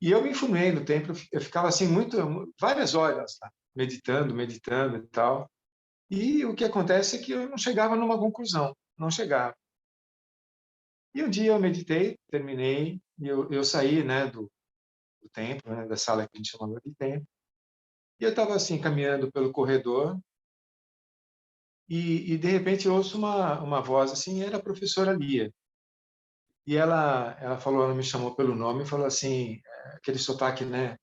E eu me enfurnei no templo, eu ficava assim várias horas lá, meditando e tal. E o que acontece é que eu não chegava numa conclusão, não chegava. E um dia eu meditei, terminei, e eu saí, né, do templo, né, da sala que a gente chamava de templo. E eu estava assim caminhando pelo corredor e de repente eu ouço uma voz assim, era a professora Lia. E ela falou, ela me chamou pelo nome e falou assim, aquele sotaque, né,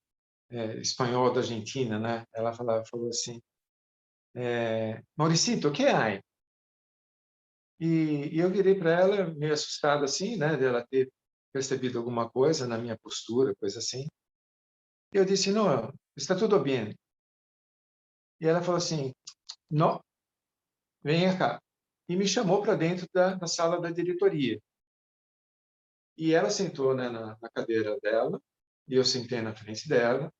espanhol da Argentina, né? Ela falou assim, Mauricito, o que é? E eu virei para ela meio assustado assim, né, dela ter percebido alguma coisa na minha postura, coisa assim. E eu disse, não, está tudo bem. E ela falou assim, não, venha cá. E me chamou para dentro da sala da diretoria. E ela sentou, né, na cadeira dela, e eu sentei na frente dela.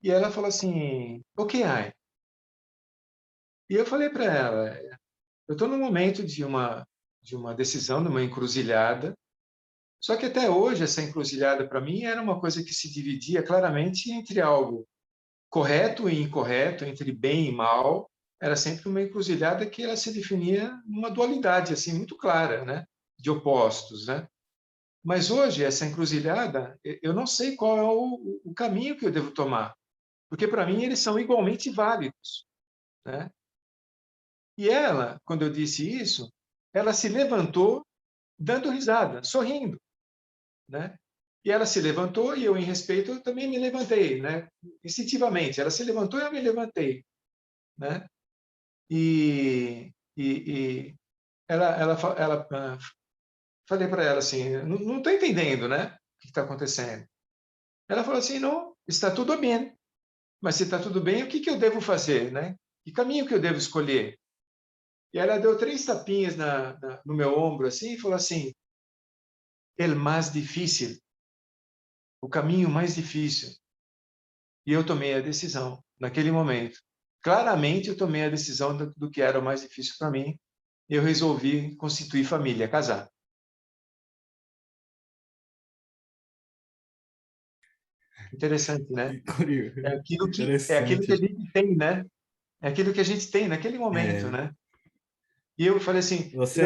E ela falou assim, o que é? E eu falei para ela, eu estou num momento de uma decisão, de uma encruzilhada. Só que até hoje essa encruzilhada para mim era uma coisa que se dividia claramente entre algo correto e incorreto, entre bem e mal. Era sempre uma encruzilhada que ela se definia numa dualidade assim muito clara, né, de opostos, né? Mas hoje essa encruzilhada, eu não sei qual é o caminho que eu devo tomar, porque para mim eles são igualmente válidos, né? E ela, quando eu disse isso, ela se levantou dando risada, sorrindo, né? E ela se levantou e eu, em respeito, eu também me levantei, né? Instintivamente, ela se levantou e eu me levantei, né? E falei para ela assim, não estou entendendo, né? O que está acontecendo? Ela falou assim, não, está tudo bem. Mas se está tudo bem, o que eu devo fazer, né? Que caminho que eu devo escolher? E ela deu 3 tapinhas no meu ombro assim e falou assim, el mais difícil, o caminho mais difícil. E eu tomei a decisão naquele momento. Claramente eu tomei a decisão do que era o mais difícil para mim. Eu resolvi constituir família, casar. Interessante, né? Que curioso. É aquilo que a Interessante. gente tem, né? É aquilo que a gente tem naquele momento, É, né? E eu falei assim, você,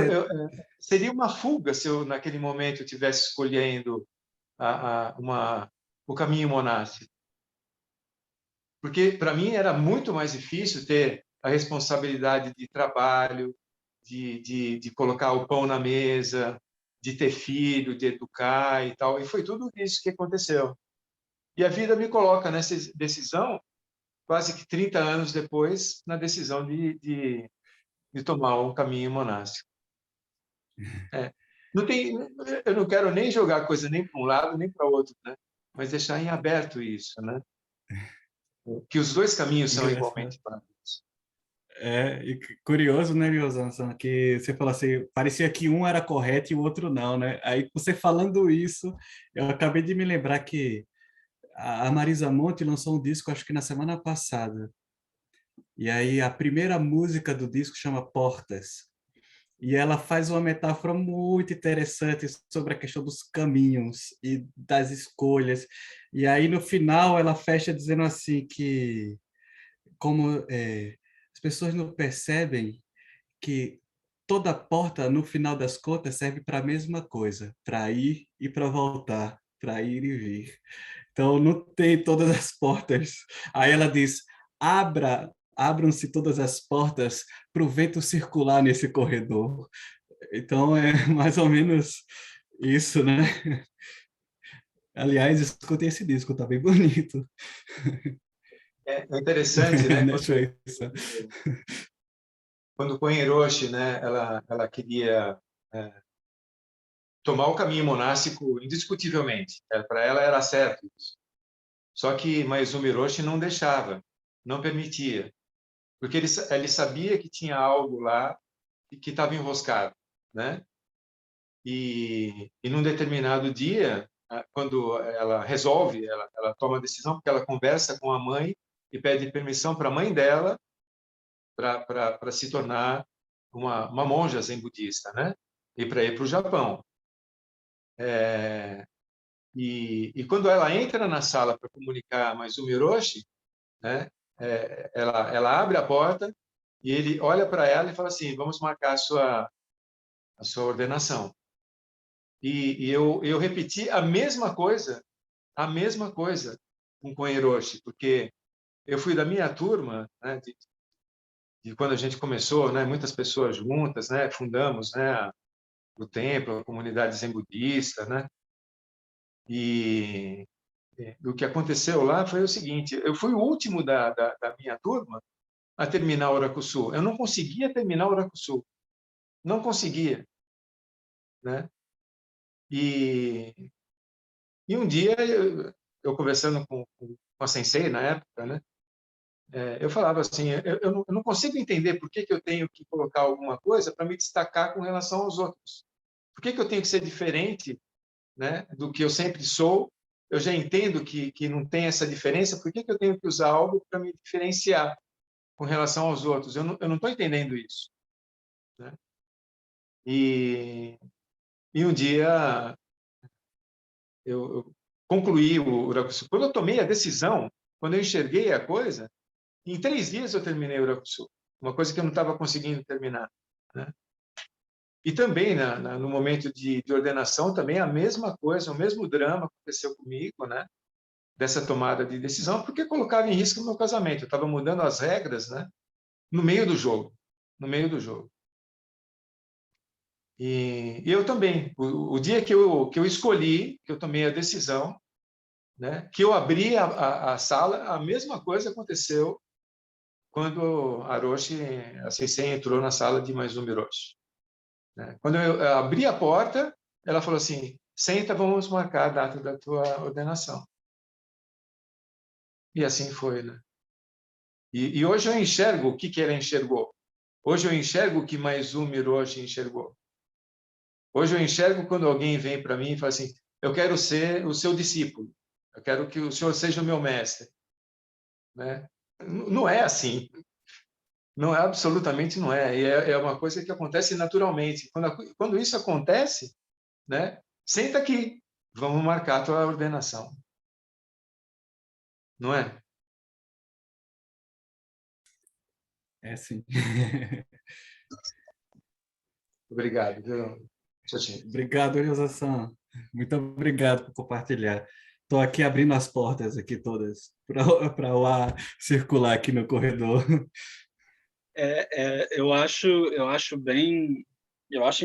seria uma fuga se eu naquele momento tivesse escolhendo o caminho monástico, porque para mim era muito mais difícil ter a responsabilidade de trabalho, de colocar o pão na mesa, de ter filho, de educar e tal. E foi tudo isso que aconteceu. E a vida me coloca nessa decisão, quase que 30 anos depois, na decisão de tomar um caminho monástico. É. Não tem, eu não quero nem jogar coisa nem para um lado nem para o outro, né? Mas deixar em aberto isso, né? Que os dois caminhos são engraçado. igualmente válidos. Curioso, né, Josanson, que você falou assim, parecia que um era correto e o outro não, né? Aí, você falando isso, eu acabei de me lembrar que a Marisa Monte lançou um disco, acho que na semana passada. E aí, a primeira música do disco chama Portas. E ela faz uma metáfora muito interessante sobre a questão dos caminhos e das escolhas. E aí, no final, ela fecha dizendo assim que como as pessoas não percebem que toda porta, no final das contas, serve para a mesma coisa, para ir e para voltar, para ir e vir. Então, não tem todas as portas. Aí ela diz, abram-se todas as portas para o vento circular nesse corredor. Então, é mais ou menos isso, né? Aliás, escutem esse disco, tá bem bonito. É interessante, né? Deixa eu isso. Quando o Hiroshi, né? Ela queria tomar o caminho monástico indiscutivelmente. Para ela era certo isso. Só que Maezumi Hiroshi não deixava, não permitia, porque ele sabia que tinha algo lá que estava enroscado, né? E num determinado dia, quando ela resolve, ela toma a decisão, porque ela conversa com a mãe e pede permissão para a mãe dela para se tornar uma monja zen budista, né? E para ir para o Japão. E quando ela entra na sala para comunicar a Maezumi Hiroshi, né? Ela abre a porta e ele olha para ela e fala assim: vamos marcar a sua ordenação. E eu repeti a mesma coisa com o Hiroshi, porque eu fui da minha turma, né, de quando a gente começou, né, muitas pessoas juntas, né, fundamos, né, o templo, a comunidade zen budista, né, e o que aconteceu lá foi o seguinte: eu fui o último da minha turma a terminar o Urakusu. Eu não conseguia terminar o Urakusu, não conseguia, né? E um dia eu conversando com a sensei na época, né? Eu falava assim, eu não consigo entender por que eu tenho que colocar alguma coisa para me destacar com relação aos outros. Por que eu tenho que ser diferente, né, do que eu sempre sou? Eu já entendo que não tem essa diferença, por que eu tenho que usar algo para me diferenciar com relação aos outros? Eu não estou entendendo isso, né? E um dia eu concluí o Urakusu. Quando eu tomei a decisão, quando eu enxerguei a coisa, em 3 dias eu terminei o Urakusu, uma coisa que eu não estava conseguindo terminar, né? E também no momento de ordenação, também a mesma coisa, o mesmo drama aconteceu comigo, né? Dessa tomada de decisão, porque colocava em risco o meu casamento. Eu estava mudando as regras, né? No meio do jogo, no meio do jogo. E eu também, o dia que eu escolhi, que eu tomei a decisão, né? Que eu abri a sala, a mesma coisa aconteceu quando a Roshi, a Sensei, entrou na sala de Maizumi Roshi, né? Quando eu abri a porta, ela falou assim: senta, vamos marcar a data da tua ordenação. E assim foi, né? E hoje eu enxergo o que ela enxergou. Hoje eu enxergo o que Maizumi Roshi enxergou. Hoje eu enxergo quando alguém vem para mim e fala assim: eu quero ser o seu discípulo, eu quero que o senhor seja o meu mestre, né? Não é assim. Não é, absolutamente não é. E é uma coisa que acontece naturalmente. Quando isso acontece, né? Senta aqui, vamos marcar a tua ordenação. Não é? É sim. Obrigado, viu, Tchau. Obrigado, Elza-san. Muito obrigado por compartilhar. Estou aqui abrindo as portas aqui todas para o ar circular aqui no corredor. Eu acho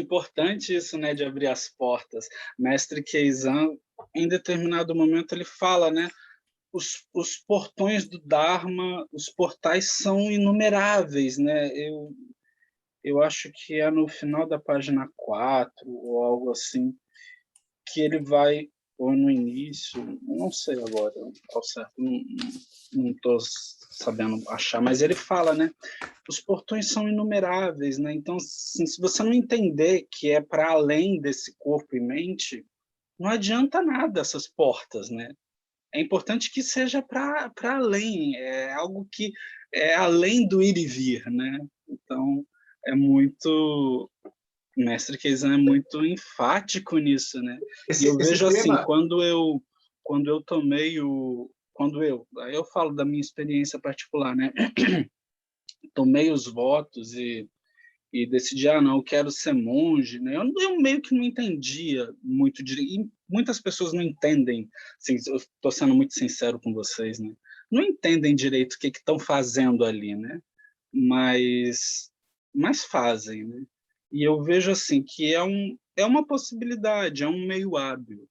importante isso, né, de abrir as portas. Mestre Keizan, em determinado momento, ele fala, né, os portões do Dharma, os portais são inumeráveis, né? Eu acho que é no final da página 4 ou algo assim, que ele vai, ou no início, não sei agora, ao certo, não estou sabendo achar, mas ele fala, né? Os portões são inumeráveis, né? Então, assim, se você não entender que é para além desse corpo e mente, não adianta nada essas portas, né? É importante que seja para além, é algo que é além do ir e vir, né? Então, é muito... O mestre Keizan é muito enfático nisso, né? E eu Esse vejo assim, tema, quando eu tomei o... Aí eu falo da minha experiência particular, né? Tomei os votos e decidi, não, eu quero ser monge, né? Eu meio que não entendia muito direito, e muitas pessoas não entendem, assim, eu estou sendo muito sincero com vocês, né? Não entendem direito o que estão fazendo ali, né? Mas fazem, né? E eu vejo assim que é uma possibilidade, é um meio hábil,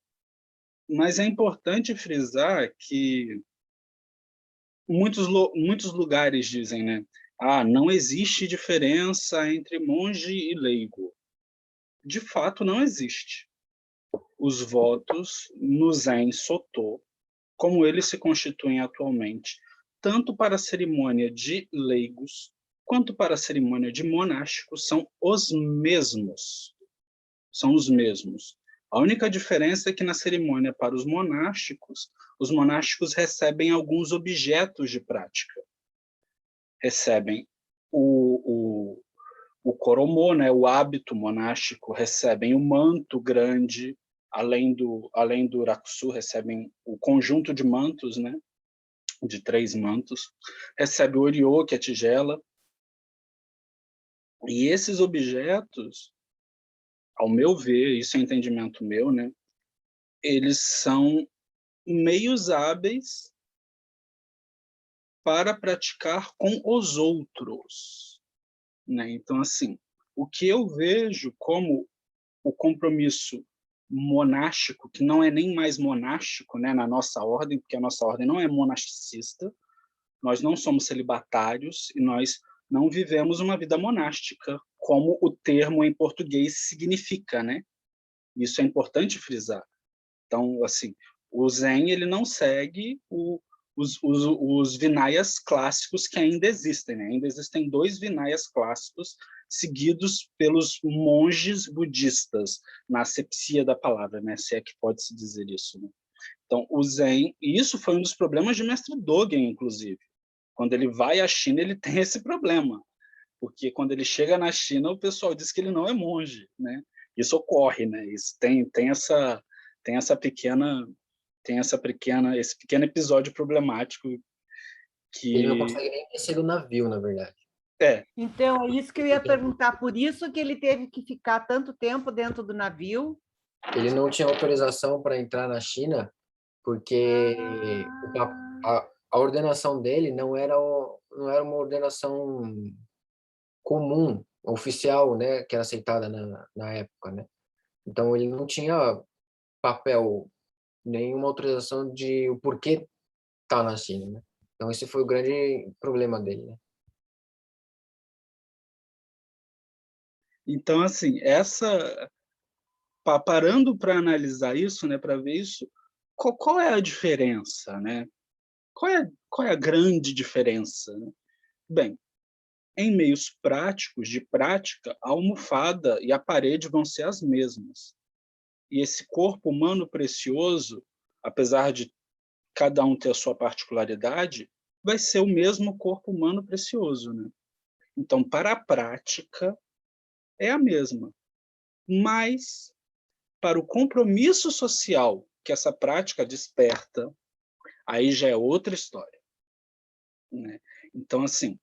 mas é importante frisar que muitos lugares dizem, né? Não existe diferença entre monge e leigo. De fato, não existe. Os votos no Zen Soto, como eles se constituem atualmente, tanto para a cerimônia de leigos quanto para a cerimônia de monásticos, são os mesmos. São os mesmos. A única diferença é que na cerimônia para os monásticos recebem alguns objetos de prática. Recebem o koromô, né, o hábito monástico, recebem o manto grande, além do rakusu, recebem o conjunto de mantos, né, de 3 mantos, recebe o oriô, que é a tigela, e esses objetos, ao meu ver, isso é entendimento meu, né, eles são meios hábeis para praticar com os outros. né? Então, assim, o que eu vejo como o compromisso monástico, que não é nem mais monástico, né, na nossa ordem, porque a nossa ordem não é monasticista, nós não somos celibatários e nós não vivemos uma vida monástica, como o termo em português significa, né? Isso é importante frisar. Então, assim, o Zen ele não segue os Vinayas clássicos que ainda existem, né? Ainda existem 2 Vinayas clássicos seguidos pelos monges budistas, na asepsia da palavra, né? Se é que pode-se dizer isso, né? Então, o Zen, e isso foi um dos problemas de Mestre Dogen, inclusive. Quando ele vai à China, ele tem esse problema, porque quando ele chega na China, o pessoal diz que ele não é monge, né? Isso ocorre, né? Isso tem essa pequena esse pequeno episódio problemático Ele não que consegue nem descer do navio, na verdade. Então, é isso que eu ia perguntar. Por isso que ele teve que ficar tanto tempo dentro do navio? Ele não tinha autorização para entrar na China, porque a ordenação dele não era uma ordenação comum, oficial, né, que era aceitada na época, né? Então ele não tinha papel, nenhuma autorização de o porquê tá na China, né? Então esse foi o grande problema dele, né? então assim, parando para analisar isso, né, para ver isso, qual é a diferença, né? Qual é a grande diferença, né? Bem, em meios práticos, de prática, a almofada e a parede vão ser as mesmas. E esse corpo humano precioso, apesar de cada um ter a sua particularidade, vai ser o mesmo corpo humano precioso, né? Então, para a prática, é a mesma. Mas, para o compromisso social que essa prática desperta, aí já é outra história, né? Então, assim,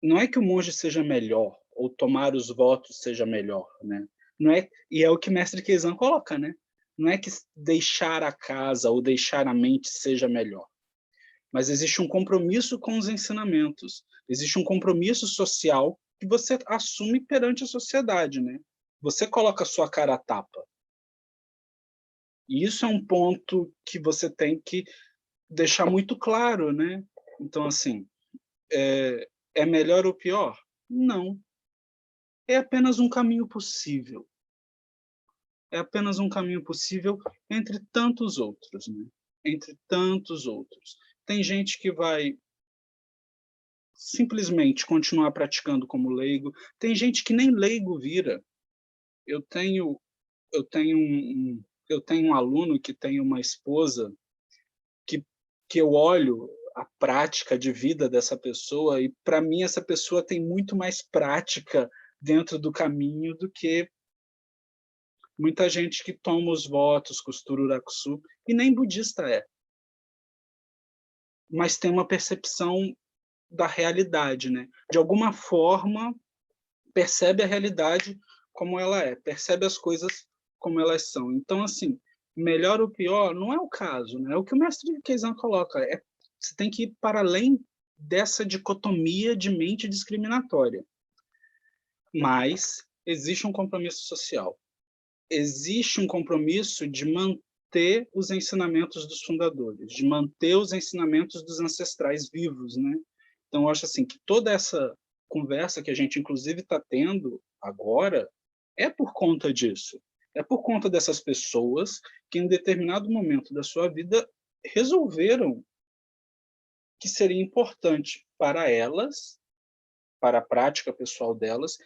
não é que o monge seja melhor, ou tomar os votos seja melhor, né? Não é, e é o que Mestre Keizan coloca, né? Não é que deixar a casa ou deixar a mente seja melhor, mas existe um compromisso com os ensinamentos, existe um compromisso social que você assume perante a sociedade, né? Você coloca a sua cara à tapa. E isso é um ponto que você tem que deixar muito claro, né? Então, assim, é melhor ou pior? Não. É apenas um caminho possível. É apenas um caminho possível entre tantos outros, né? Entre tantos outros. Tem gente que vai simplesmente continuar praticando como leigo. Tem gente que nem leigo vira. Eu tenho um aluno que tem uma esposa que eu olho a prática de vida dessa pessoa e para mim essa pessoa tem muito mais prática dentro do caminho do que muita gente que toma os votos, costura o urakusu, e nem budista é. Mas tem uma percepção da realidade, né? De alguma forma, percebe a realidade como ela é, percebe as coisas como elas são. Então, assim, melhor ou pior não é o caso, né? É o que o mestre Keizan coloca, você tem que ir para além dessa dicotomia de mente discriminatória. Mas existe um compromisso social. Existe um compromisso de manter os ensinamentos dos fundadores, de manter os ensinamentos dos ancestrais vivos, né? Então, eu acho assim que toda essa conversa que a gente, inclusive, está tendo agora é por conta disso. É por conta dessas pessoas que, em determinado momento da sua vida, resolveram que seria importante para elas, para a prática pessoal delas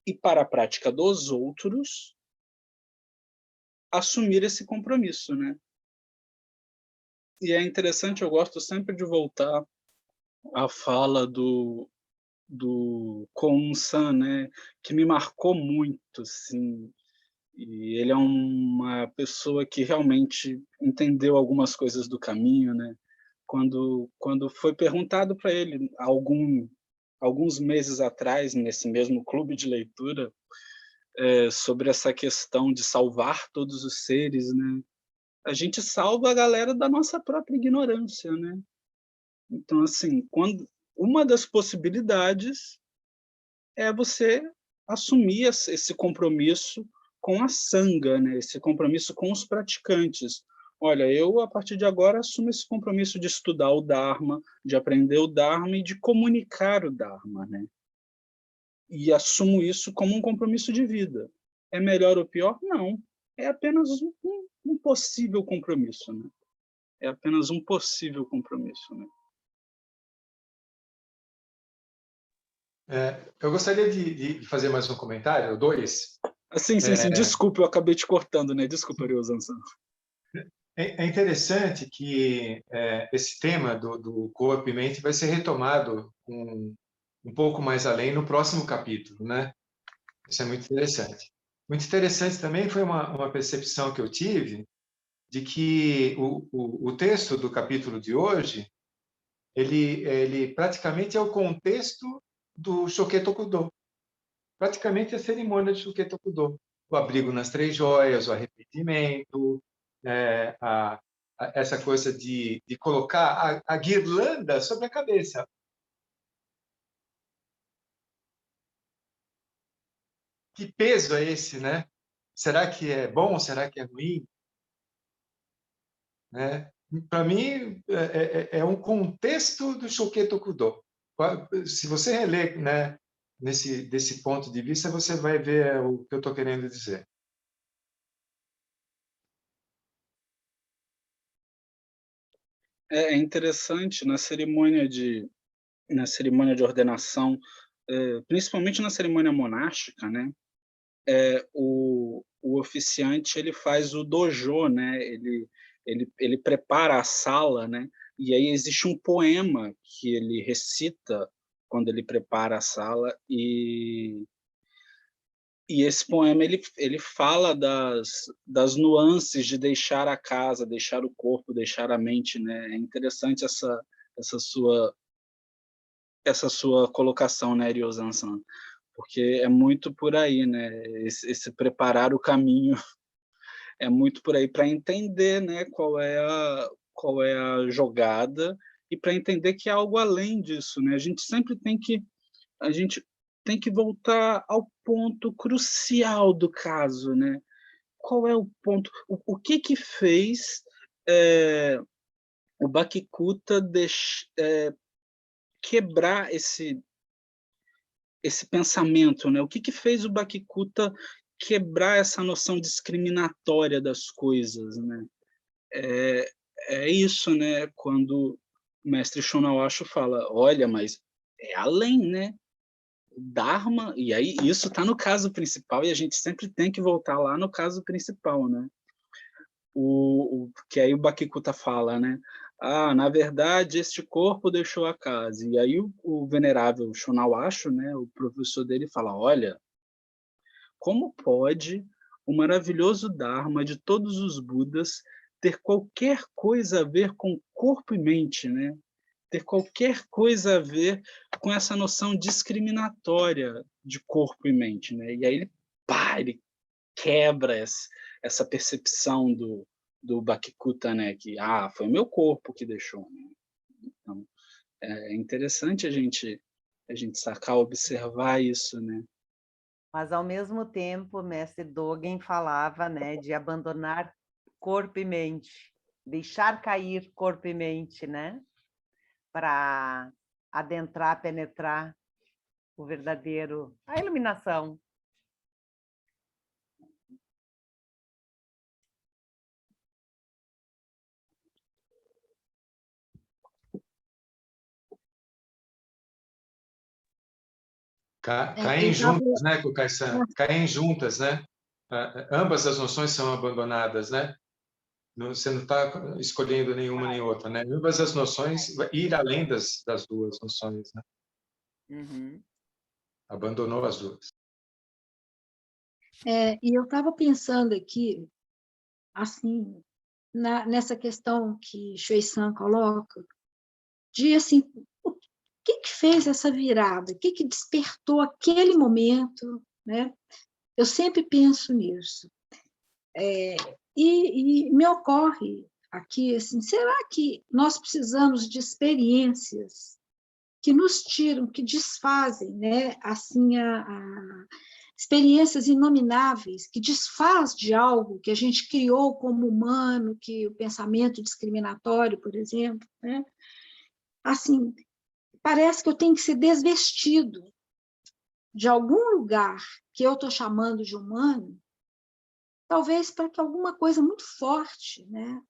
e para a prática dos outros, assumir esse compromisso, né? E é interessante, eu gosto sempre de voltar à fala do Koun-san, né? Que me marcou muito, assim. E ele é uma pessoa que realmente entendeu algumas coisas do caminho, né? Quando foi perguntado para ele alguns meses atrás nesse mesmo clube de leitura sobre essa questão de salvar todos os seres, né? A gente salva a galera da nossa própria ignorância, né? Então, assim, uma das possibilidades é você assumir esse compromisso com a sanga, né? Esse compromisso com os praticantes. Olha, eu, a partir de agora, assumo esse compromisso de estudar o Dharma, de aprender o Dharma e de comunicar o Dharma, né? E assumo isso como um compromisso de vida. É melhor ou pior? Não. É apenas um possível compromisso, né? É apenas um possível compromisso, né? Eu gostaria de fazer mais um comentário, dois. Sim. Desculpa, eu acabei te cortando, né? Desculpa, Ryosan-san. É interessante que esse tema do corpo e mente vai ser retomado um pouco mais além no próximo capítulo, né? Isso é muito interessante. Muito interessante também foi uma percepção que eu tive de que o texto do capítulo de hoje, ele praticamente é o contexto do Shoketokudo. Praticamente a cerimônia de Shoketokudo. O abrigo nas três joias, o arrependimento, essa coisa de colocar a guirlanda sobre a cabeça. Que peso é esse, né? Será que é bom? Será que é ruim? Né? Para mim, é um contexto do Shoketokudo. Se você reler, né, desse ponto de vista, você vai ver o que eu estou querendo dizer. É interessante, na cerimônia de ordenação, principalmente na cerimônia monástica, né? O oficiante ele faz o dojo, né? Ele prepara a sala, né? E aí existe um poema que ele recita quando ele prepara a sala e esse poema ele fala das nuances de deixar a casa, deixar o corpo, deixar a mente, né? É interessante essa sua colocação, né, Ryosan-san? Porque é muito por aí, né? Esse preparar o caminho é muito por aí para entender, né, qual é a jogada e para entender que é algo além disso, né? A gente tem que voltar ao ponto crucial do caso, né? Qual é o ponto? O que fez o Bakikuta quebrar esse pensamento, né? O que fez o Bakikuta quebrar essa noção discriminatória das coisas, né? É isso, né? Quando o mestre Shunawasho fala, olha, mas é além, né? Dharma, e aí isso está no caso principal e a gente sempre tem que voltar lá no caso principal, né? Que aí o Bakikuta fala, né? Ah, na verdade, este corpo deixou a casa. E aí o venerável Shunawasho, né, o professor dele, fala, olha, como pode o maravilhoso Dharma de todos os Budas ter qualquer coisa a ver com corpo e mente, né? Ter qualquer coisa a ver com essa noção discriminatória de corpo e mente, né? E aí ele quebra essa percepção do Bakikuta, né? Que foi meu corpo que deixou. Né? Então, é interessante a gente sacar, observar isso, né? Mas, ao mesmo tempo, o mestre Dogen falava, né, de abandonar corpo e mente, deixar cair corpo e mente, né, para adentrar, penetrar o verdadeiro, a iluminação. Caem juntas, né, Kukai-san? Caem juntas, né? Ambas as noções são abandonadas, né? Você não está escolhendo nenhuma nem outra, né? Ambas as noções, ir além das duas noções, né? Uhum. Abandonou as duas. E eu estava pensando aqui, assim, nessa questão que Shui-san coloca, de, assim, o que fez essa virada? O que despertou aquele momento, né? Eu sempre penso nisso. E me ocorre aqui, assim, será que nós precisamos de experiências que nos tiram, que desfazem, né, assim, experiências inomináveis, que desfaz de algo que a gente criou como humano, que o pensamento discriminatório, por exemplo, né? Assim, parece que eu tenho que ser desvestido de algum lugar que eu estou chamando de humano, talvez para que alguma coisa muito forte, né,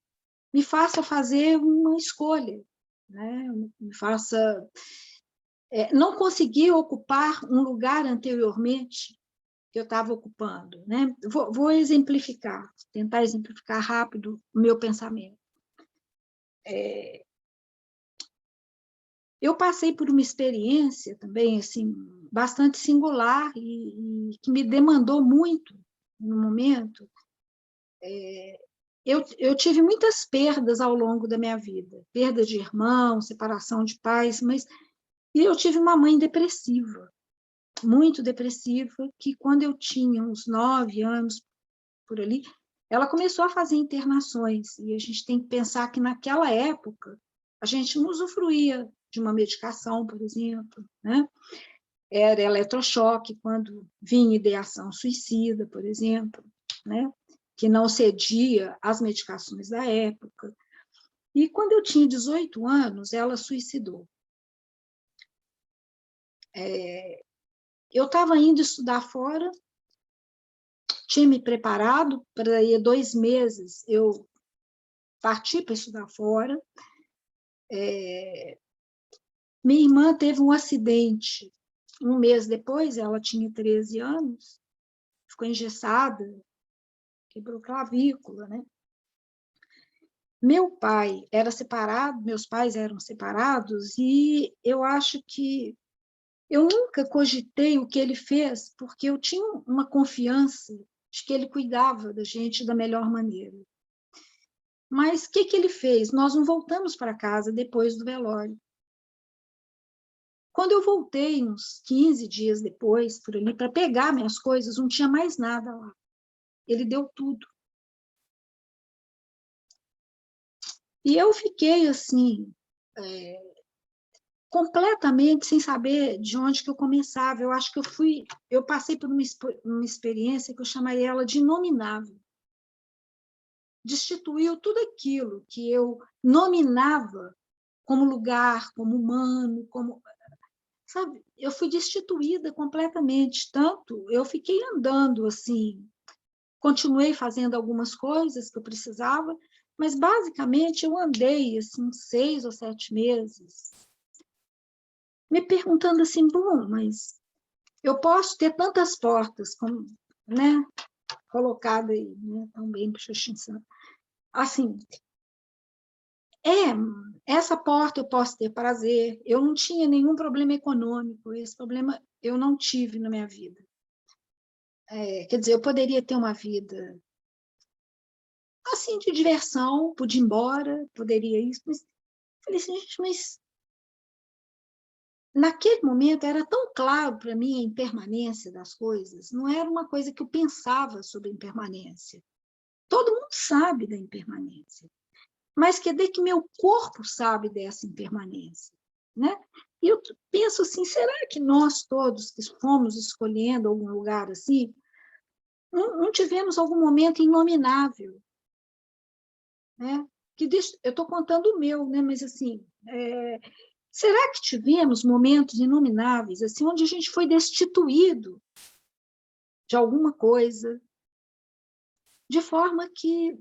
me faça fazer uma escolha, né, me faça não conseguir ocupar um lugar anteriormente que eu estava ocupando, né? Vou exemplificar, tentar exemplificar rápido o meu pensamento. Eu passei por uma experiência também assim bastante singular e que me demandou muito no momento. Eu tive muitas perdas ao longo da minha vida, perda de irmãos, separação de pais, e eu tive uma mãe depressiva, muito depressiva, que quando eu tinha uns 9 anos, por ali, ela começou a fazer internações, e a gente tem que pensar que naquela época a gente não usufruía de uma medicação, por exemplo, né? Era eletrochoque quando vinha ideação suicida, por exemplo, né? Que não cedia às medicações da época. E quando eu tinha 18 anos, ela suicidou. Eu estava indo estudar fora, tinha me preparado para ir 2 meses, eu parti para estudar fora. Minha irmã teve um acidente 1 mês depois, ela tinha 13 anos, ficou engessada, quebrou clavícula, né? Meu pai era separado, meus pais eram separados, e eu acho que eu nunca cogitei o que ele fez, porque eu tinha uma confiança de que ele cuidava da gente da melhor maneira. Mas o que ele fez? Nós não voltamos para casa depois do velório. Quando eu voltei, uns 15 dias depois, por ali, para pegar minhas coisas, não tinha mais nada lá. Ele deu tudo. E eu fiquei, assim, completamente sem saber de onde que eu começava. Eu acho que eu passei por uma experiência que eu chamaria ela de inominável. Destituiu tudo aquilo que eu nominava como lugar, como humano, como... Sabe, eu fui destituída completamente, tanto eu fiquei andando assim, continuei fazendo algumas coisas que eu precisava, mas basicamente eu andei assim 6 ou 7 meses, me perguntando assim, bom, mas eu posso ter tantas portas, como, né, colocada aí, né, também para Xuxinsan. Assim, essa porta eu posso ter prazer, eu não tinha nenhum problema econômico, esse problema eu não tive na minha vida. Quer dizer, eu poderia ter uma vida assim, de diversão, pude ir embora, poderia isso, mas falei assim, gente, mas naquele momento era tão claro para mim a impermanência das coisas, não era uma coisa que eu pensava sobre a impermanência. Todo mundo sabe da impermanência, mas quer dizer que meu corpo sabe dessa impermanência, né? E eu penso assim, será que nós todos que fomos escolhendo algum lugar assim, não tivemos algum momento inominável, né? Que eu estou contando o meu, né? Mas assim, será que tivemos momentos inomináveis, assim, onde a gente foi destituído de alguma coisa, de forma que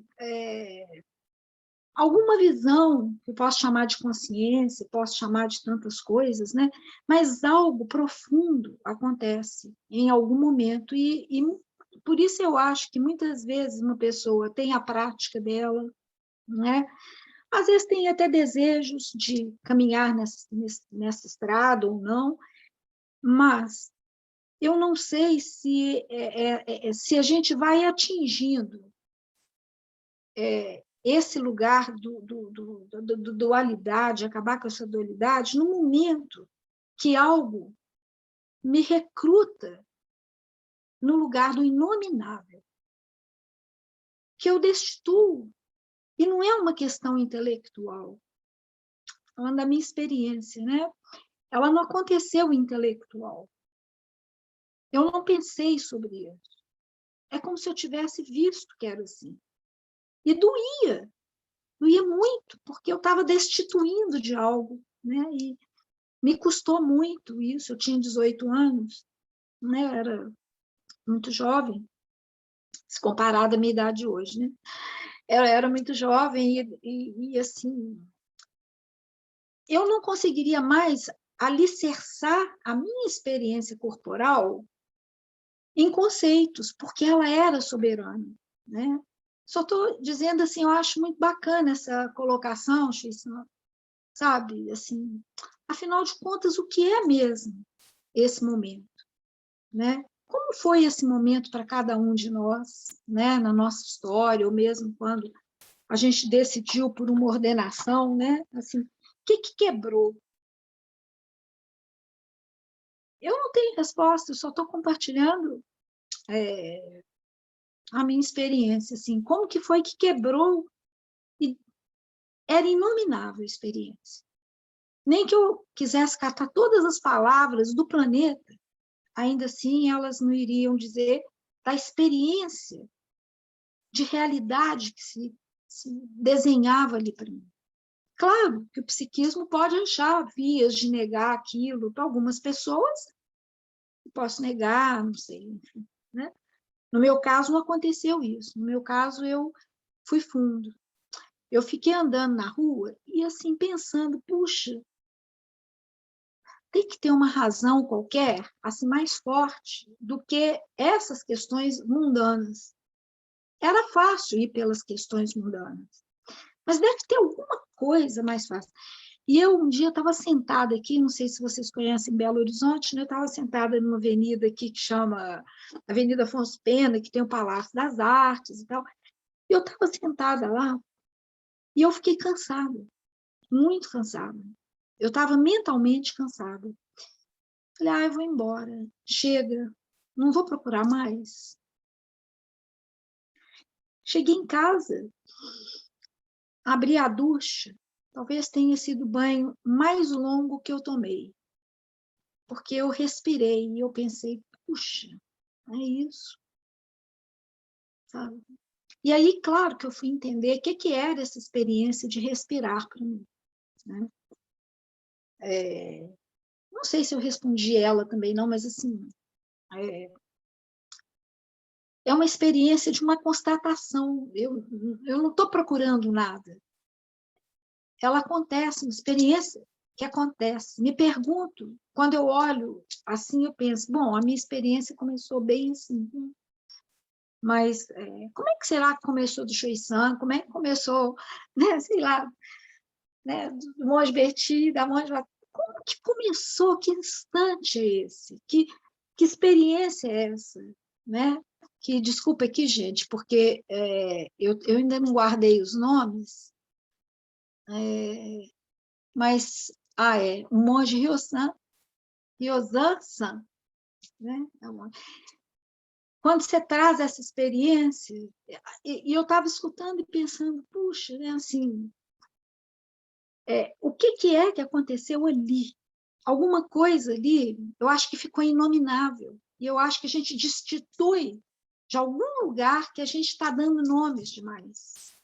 alguma visão, que eu posso chamar de consciência, posso chamar de tantas coisas, né? Mas algo profundo acontece em algum momento, e por isso eu acho que muitas vezes uma pessoa tem a prática dela, né? Às vezes tem até desejos de caminhar nessa estrada ou não, mas eu não sei se a gente vai atingindo esse lugar do dualidade, acabar com essa dualidade, no momento que algo me recruta no lugar do inominável, que eu destituo. E não é uma questão intelectual, falando da minha experiência, né? ela não aconteceu intelectual. Eu não pensei sobre isso. É como se eu tivesse visto que era assim. E doía muito, porque eu estava destituindo de algo, né? E me custou muito isso. Eu tinha 18 anos, né? Eu era muito jovem, se comparado à minha idade hoje, né? Eu era muito jovem e assim, eu não conseguiria mais alicerçar a minha experiência corporal em conceitos, porque ela era soberana, né? Só estou dizendo assim, eu acho muito bacana essa colocação, Shuisan, sabe? Assim, afinal de contas, o que é mesmo esse momento, né? Como foi esse momento para cada um de nós, né? Na nossa história, ou mesmo quando a gente decidiu por uma ordenação, né? Assim, o que quebrou? Eu não tenho resposta, eu só estou compartilhando a minha experiência, assim, como que foi que quebrou, e era inominável a experiência. Nem que eu quisesse catar todas as palavras do planeta, ainda assim elas não iriam dizer da experiência de realidade que se desenhava ali para mim. Claro que o psiquismo pode achar vias de negar aquilo para algumas pessoas, eu posso negar, não sei, enfim, né? No meu caso, não aconteceu isso. No meu caso, eu fui fundo. Eu fiquei andando na rua e, assim, pensando, puxa, tem que ter uma razão qualquer, assim, mais forte do que essas questões mundanas. Era fácil ir pelas questões mundanas, mas deve ter alguma coisa mais fácil. E eu, um dia, estava sentada aqui, não sei se vocês conhecem Belo Horizonte, né? Eu estava sentada numa avenida aqui que chama Avenida Afonso Pena, que tem o Palácio das Artes e tal. E eu estava sentada lá e eu fiquei cansada, muito cansada. Eu estava mentalmente cansada. Falei, eu vou embora, chega, não vou procurar mais. Cheguei em casa, abri a ducha, talvez tenha sido o banho mais longo que eu tomei, porque eu respirei e eu pensei, puxa, é isso, sabe? E aí, claro, que eu fui entender o que era essa experiência de respirar para mim, né? Não sei se eu respondi ela também, não, mas assim, é uma experiência de uma constatação. Eu não estou procurando nada. Ela acontece, uma experiência que acontece. Me pergunto, quando eu olho assim, eu penso, bom, a minha experiência começou bem assim, mas como é que será que começou do Shuisan? Como é que começou, né, sei lá, né, do Monge Berti, da Monge... Como que começou? Que instante é esse? Que experiência é essa? Né? Que, desculpa aqui, gente, porque eu ainda não guardei os nomes, mas, o monge Ryozan-san, né? Quando você traz essa experiência, e eu estava escutando e pensando, puxa, né, assim, o que é que aconteceu ali? Alguma coisa ali, eu acho que ficou inominável, e eu acho que a gente destitui de algum lugar que a gente está dando nomes demais.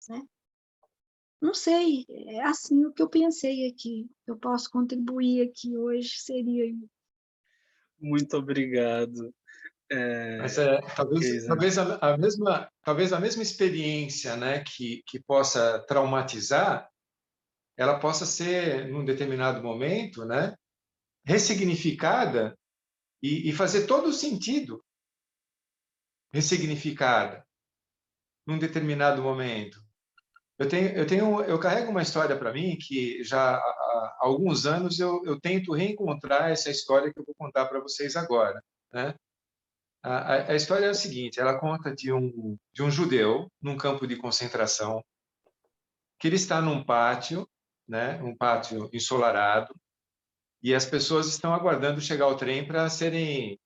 Né? Não sei, é assim o que eu pensei aqui. Eu posso contribuir aqui hoje, seria isso. Muito obrigado. Mas talvez a mesma experiência, né, que possa traumatizar, ela possa ser, num determinado momento, né, ressignificada e fazer todo o sentido ressignificada num determinado momento. Eu carrego uma história para mim que já há alguns anos eu tento reencontrar essa história que eu vou contar para vocês agora, né? A história é a seguinte, ela conta de um judeu num campo de concentração, que ele está num pátio, né, um pátio ensolarado, e as pessoas estão aguardando chegar o trem para serem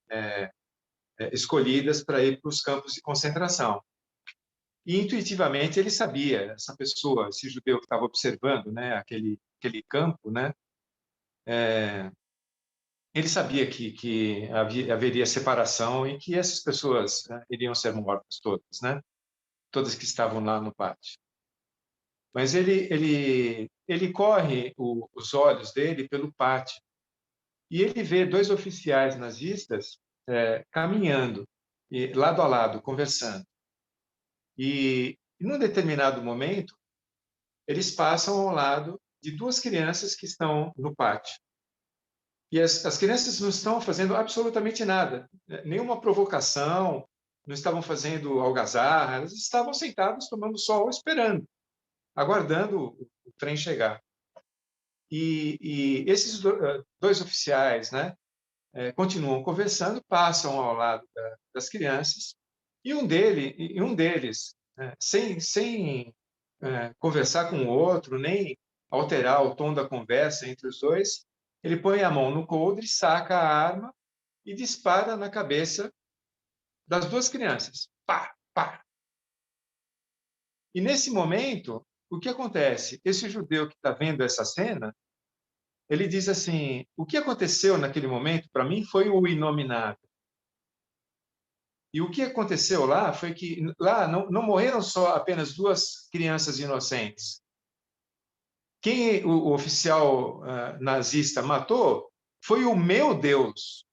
escolhidas para ir para os campos de concentração. E intuitivamente ele sabia, essa pessoa, esse judeu que estava observando, né, aquele campo, né, ele sabia que haveria separação e que essas pessoas, né, iriam ser mortas todas, né? Todas que estavam lá no pátio. Mas ele corre os olhos dele pelo pátio e ele vê 2 oficiais nazistas caminhando, lado a lado, conversando. E num determinado momento, eles passam ao lado de 2 crianças que estão no pátio. E as crianças não estão fazendo absolutamente nada, nenhuma provocação, não estavam fazendo algazarra, elas estavam sentadas tomando sol, esperando, aguardando o trem chegar. E esses 2 oficiais, né, continuam conversando, passam ao lado das crianças, e um deles, sem conversar com o outro, nem alterar o tom da conversa entre os dois, ele põe a mão no coldre, saca a arma e dispara na cabeça das 2 crianças. Pá, pá. E nesse momento, o que acontece? Esse judeu que está vendo essa cena, ele diz assim: o que aconteceu naquele momento, para mim, foi o inominável. E o que aconteceu lá foi que lá não morreram só apenas 2 crianças inocentes. Quem o oficial nazista matou foi o meu Deus,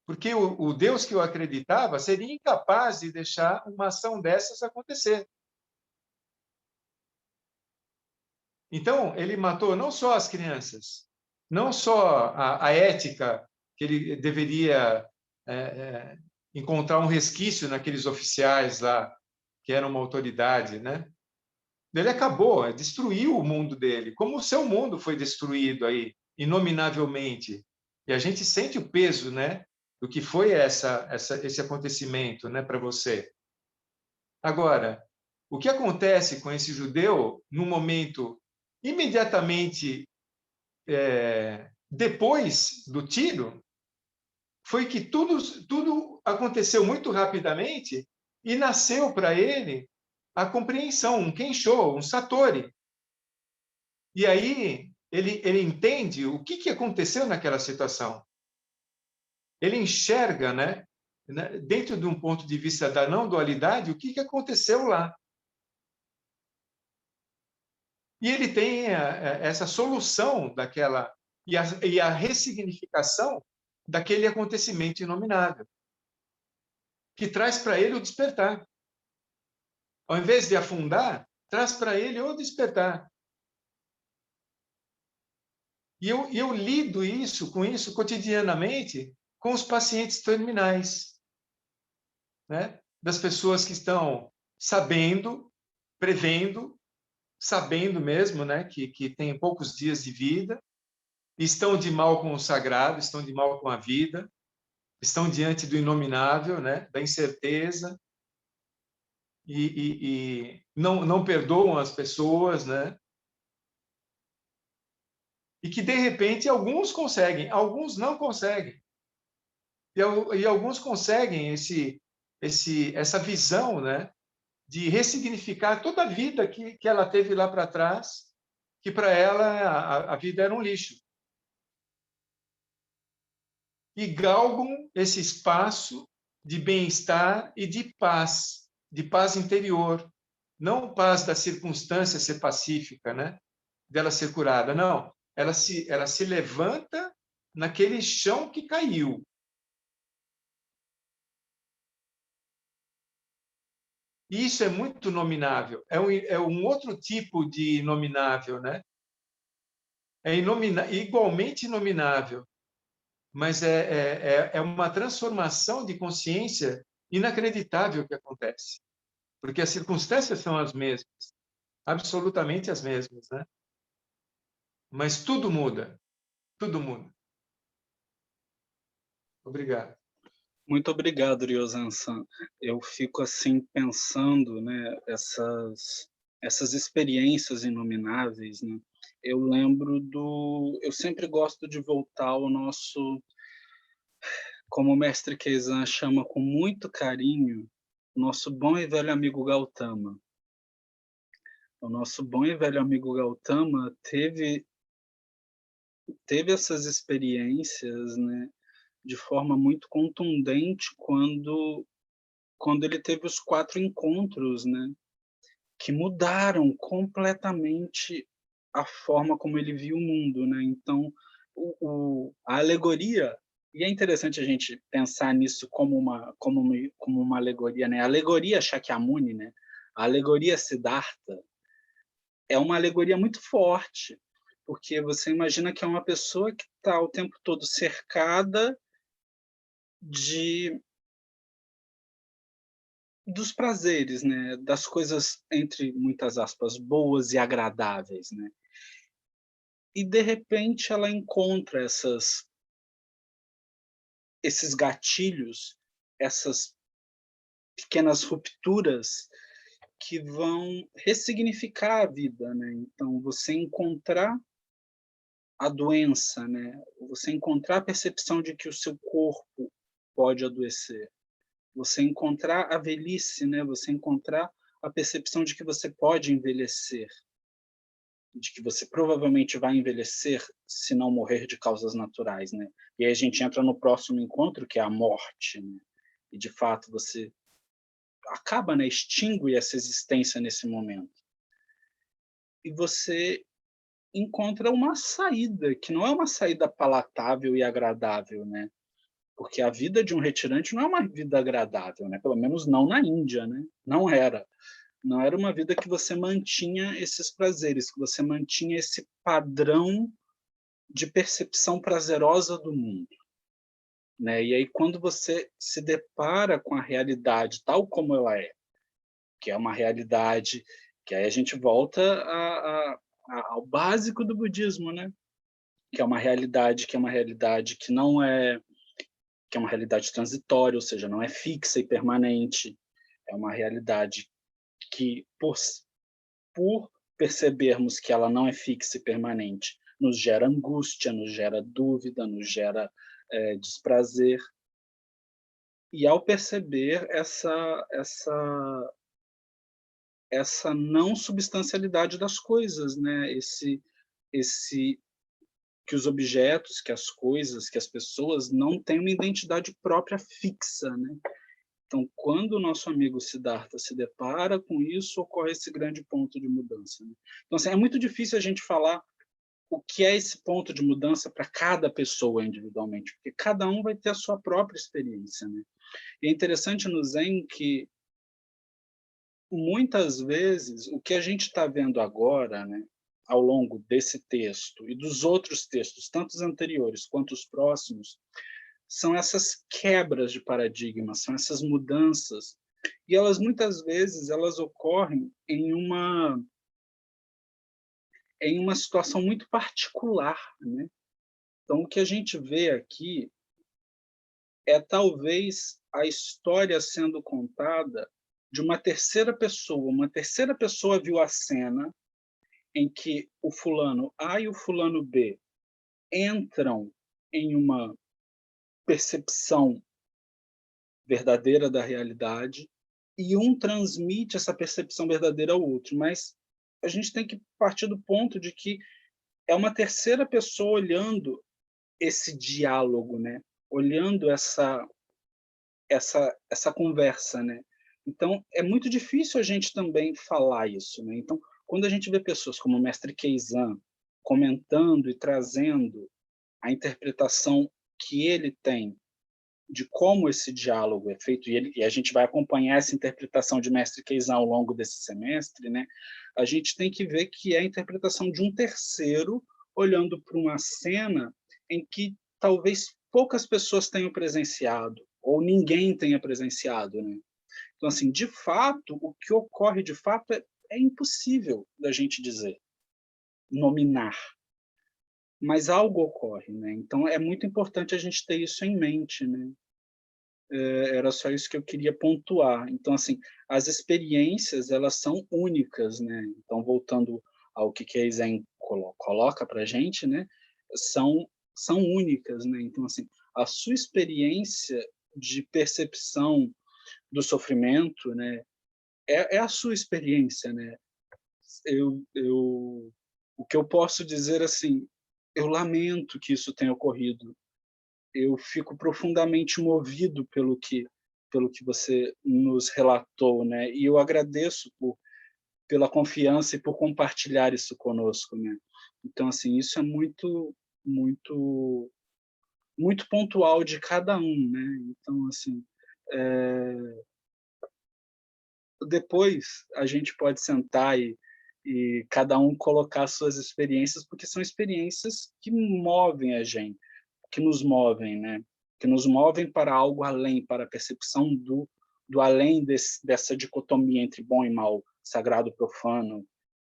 porque o Deus que eu acreditava seria incapaz de deixar uma ação dessas acontecer. Então, ele matou não só as crianças, não só a ética, que ele deveria encontrar um resquício naqueles oficiais lá, que eram uma autoridade, né? Ele acabou, destruiu o mundo dele, como o seu mundo foi destruído aí, inominavelmente. E a gente sente o peso, né, do que foi esse acontecimento, né, para você. Agora, o que acontece com esse judeu no momento imediatamente depois do tiro foi que tudo aconteceu muito rapidamente e nasceu para ele a compreensão, um Kensho, um Satori. E aí ele entende o que aconteceu naquela situação. Ele enxerga, né, dentro de um ponto de vista da não dualidade, o que aconteceu lá. E ele tem essa solução daquela e a ressignificação daquele acontecimento inominável, que traz para ele o despertar. Ao invés de afundar, traz para ele o despertar. E eu lido com isso cotidianamente com os pacientes terminais, né? Das pessoas que estão sabendo, prevendo, sabendo mesmo, né, que tem poucos dias de vida, estão de mal com o sagrado, estão de mal com a vida, estão diante do inominável, né, da incerteza, e não perdoam as pessoas, né? E que, de repente, alguns conseguem, alguns não conseguem. E alguns conseguem essa visão, né, de ressignificar toda a vida que ela teve lá para trás, que para ela a vida era um lixo. E galgam esse espaço de bem-estar e de paz interior. Não paz da circunstância ser pacífica, né? Dela ser curada, não. Ela se levanta naquele chão que caiu. E isso é muito nominável. É um outro tipo de nominável, né? Igualmente inominável, mas é uma transformação de consciência inacreditável que acontece. Porque as circunstâncias são as mesmas, absolutamente as mesmas, né? Mas tudo muda, tudo muda. Obrigado. Muito obrigado, Ryosan-san. Eu fico assim pensando, né, essas experiências inomináveis, né? Eu lembro eu sempre gosto de voltar ao nosso, como o mestre Keizan chama com muito carinho, nosso bom e velho amigo Gautama. O nosso bom e velho amigo Gautama teve teve essas experiências, né, de forma muito contundente quando ele teve os 4 encontros, né, que mudaram completamente a forma como ele viu o mundo, né. Então, a alegoria, e é interessante a gente pensar nisso como uma alegoria, né. A alegoria Shakyamuni, né, a alegoria Siddhartha, é uma alegoria muito forte, porque você imagina que é uma pessoa que está o tempo todo cercada de dos prazeres, né, das coisas, entre muitas aspas, "boas e agradáveis", né. E de repente ela encontra esses gatilhos, essas pequenas rupturas que vão ressignificar a vida, né. Então você encontrar a doença, né, você encontrar a percepção de que o seu corpo pode adoecer, você encontrar a velhice, né, você encontrar a percepção de que você pode envelhecer, de que você provavelmente vai envelhecer se não morrer de causas naturais, né. E aí a gente entra no próximo encontro, que é a morte, né, e de fato você acaba, né, extingue essa existência nesse momento. E você encontra uma saída, que não é uma saída palatável e agradável, né, porque a vida de um retirante não é uma vida agradável, né, pelo menos não na Índia, né, não era. Não era uma vida que você mantinha esses prazeres, que você mantinha esse padrão de percepção prazerosa do mundo, né. E aí quando você se depara com a realidade tal como ela é, que é uma realidade que aí a gente volta ao básico do budismo, né, que é uma realidade que não é que é uma realidade transitória, ou seja, não é fixa e permanente, é uma realidade que por percebermos que ela não é fixa e permanente, nos gera angústia, nos gera dúvida, nos gera, desprazer. E ao perceber essa não substancialidade das coisas, né, esse que os objetos, que as coisas, que as pessoas não têm uma identidade própria fixa, né. Então, quando o nosso amigo Siddhartha se depara com isso, ocorre esse grande ponto de mudança, né. Então, assim, é muito difícil a gente falar o que é esse ponto de mudança para cada pessoa individualmente, porque cada um vai ter a sua própria experiência, né. E é interessante no Zen que, muitas vezes, o que a gente está vendo agora, né, ao longo desse texto e dos outros textos, tanto os anteriores quanto os próximos, são essas quebras de paradigma, são essas mudanças, e elas muitas vezes elas ocorrem em uma situação muito particular, né. Então o que a gente vê aqui é talvez a história sendo contada de uma terceira pessoa viu a cena em que o fulano A e o fulano B entram em uma percepção verdadeira da realidade, e um transmite essa percepção verdadeira ao outro, mas a gente tem que partir do ponto de que é uma terceira pessoa olhando esse diálogo, né, olhando essa conversa, né. Então é muito difícil a gente também falar isso, né. Então, quando a gente vê pessoas como o mestre Keizan comentando e trazendo a interpretação que ele tem de como esse diálogo é feito, e a gente vai acompanhar essa interpretação de mestre Keizan ao longo desse semestre, né, a gente tem que ver que é a interpretação de um terceiro olhando para uma cena em que talvez poucas pessoas tenham presenciado, ou ninguém tenha presenciado, né. Então, assim, de fato, o que ocorre de fato é impossível da gente dizer, nominar, mas algo ocorre, né. Então é muito importante a gente ter isso em mente, né. Era só isso que eu queria pontuar. Então, assim, as experiências, elas são únicas, né. Então, voltando ao que a Zen coloca para a gente, né, são únicas, né. Então, assim, a sua experiência de percepção do sofrimento, né, é a sua experiência, né. O que eu posso dizer, assim, eu lamento que isso tenha ocorrido. Eu fico profundamente movido pelo que você nos relatou, né? E eu agradeço pela confiança e por compartilhar isso conosco, né? Então, assim, isso é muito, muito pontual de cada um, né? Então, assim, depois a gente pode sentar e cada um colocar suas experiências, porque são experiências que movem a gente, que nos movem, né? Que nos movem para algo além, para a percepção do além dessa dicotomia entre bom e mal, sagrado e profano,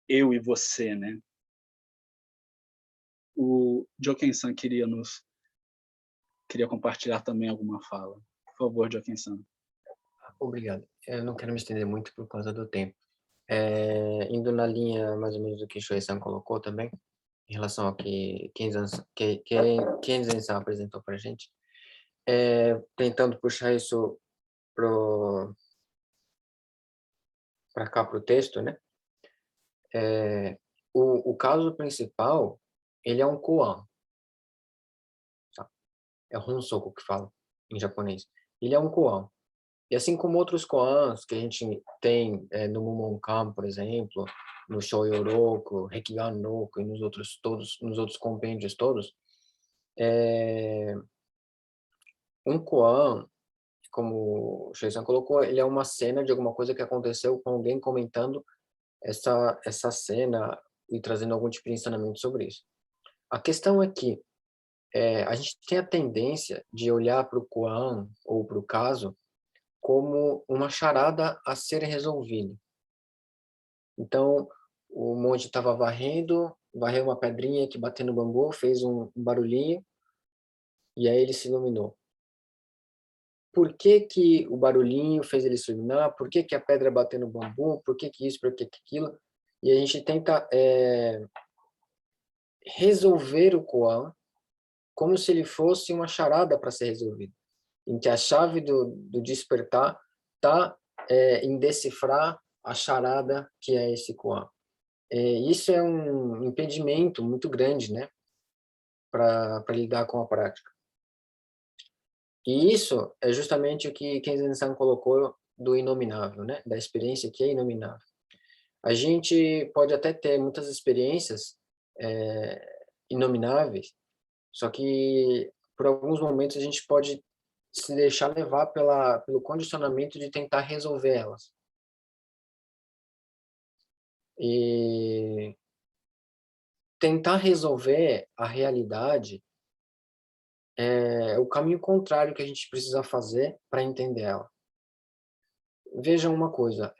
eu e você, né? O Joken-san queria compartilhar também alguma fala. Por favor, Joken-san. Obrigado. Eu não quero me estender muito por causa do tempo. Indo na linha mais ou menos do que o Shuei-san colocou também, em relação ao que Kenzen-san apresentou para a gente, tentando puxar isso para cá, para o texto, né? O caso principal, ele é um koan. Tá? É Honsoku que fala em japonês. Ele é um koan. E assim como outros koans que a gente tem no Mumonkan, por exemplo, no Shoyoroku, Rekigan-roku e nos outros compêndios todos, um koan, como o Shuei-san colocou, ele é uma cena de alguma coisa que aconteceu com alguém comentando essa cena e trazendo algum tipo de ensinamento sobre isso. A questão é que a gente tem a tendência de olhar para o koan ou para o caso como uma charada a ser resolvida. Então, o monge estava varreu uma pedrinha que bateu no bambu, fez um barulhinho, e aí ele se iluminou. Por que que o barulhinho fez ele se iluminar? Por que que a pedra bateu no bambu? Por que que isso? Por que que aquilo? E a gente tenta resolver o koan como se ele fosse uma charada para ser resolvido, em que a chave do despertar está em decifrar a charada que é esse koan. Isso é um impedimento muito grande, né, para lidar com a prática. E isso é justamente o que Kenzen-san colocou do inominável, né, da experiência que é inominável. A gente pode até ter muitas experiências inomináveis, só que por alguns momentos a gente pode se deixar levar pelo condicionamento de tentar resolver elas. E tentar resolver a realidade é o caminho contrário que a gente precisa fazer para entender ela. Vejam uma coisa,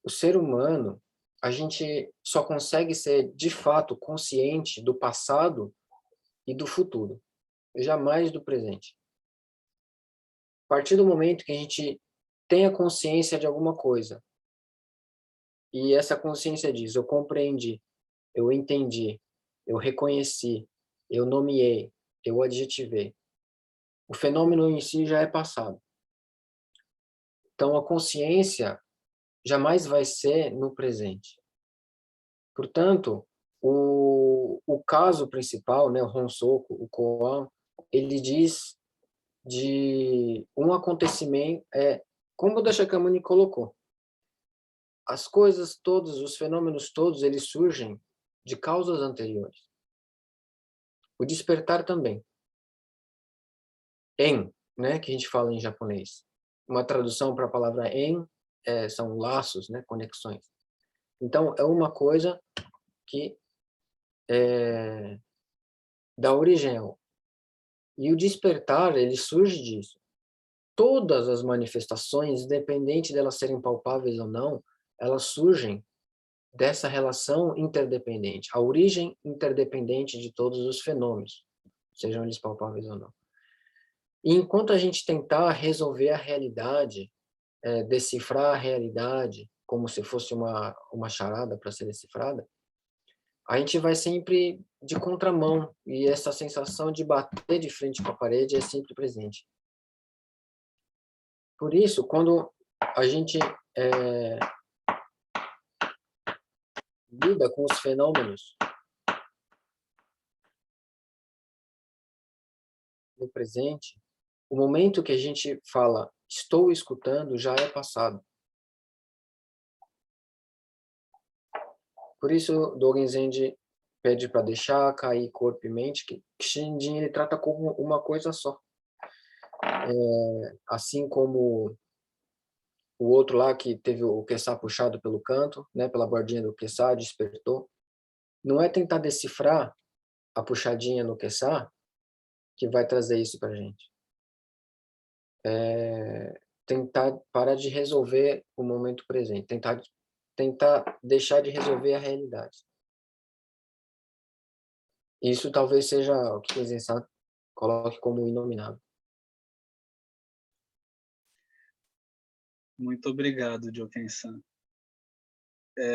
o ser humano, a gente só consegue ser de fato consciente do passado e do futuro, jamais do presente. A partir do momento que a gente tem a consciência de alguma coisa, e essa consciência diz, eu compreendi, eu entendi, eu reconheci, eu nomeei, eu adjetivei. O fenômeno em si já é passado. Então, a consciência jamais vai ser no presente. Portanto, o caso principal, né, o Honsoku, o koan, ele diz de um acontecimento, como o Buda Shakyamuni colocou, as coisas todas, os fenômenos todos, eles surgem de causas anteriores. O despertar também. En, né, que a gente fala em japonês. Uma tradução para a palavra en são laços, né, conexões. Então, é uma coisa que dá origem ao. E o despertar, ele surge disso. Todas as manifestações, independente de elas serem palpáveis ou não, elas surgem dessa relação interdependente, a origem interdependente de todos os fenômenos, sejam eles palpáveis ou não. E enquanto a gente tentar resolver a realidade, decifrar a realidade, como se fosse uma charada para ser decifrada, a gente vai sempre de contramão, e essa sensação de bater de frente com a parede é sempre presente. Por isso, quando a gente lida com os fenômenos no presente, o momento que a gente fala estou escutando já é passado. Por isso, Dogen Zenji pede para deixar cair corpo e mente, que Shinjin ele trata como uma coisa só. Assim como o outro lá que teve o Queçá puxado pelo canto, né, pela bordinha do Queçá, despertou. Não é tentar decifrar a puxadinha no Queçá que vai trazer isso para a gente. É tentar parar de resolver o momento presente, tentar deixar de resolver a realidade. Isso talvez seja o que Zen-san coloque como inominável. Muito obrigado, Joken-san.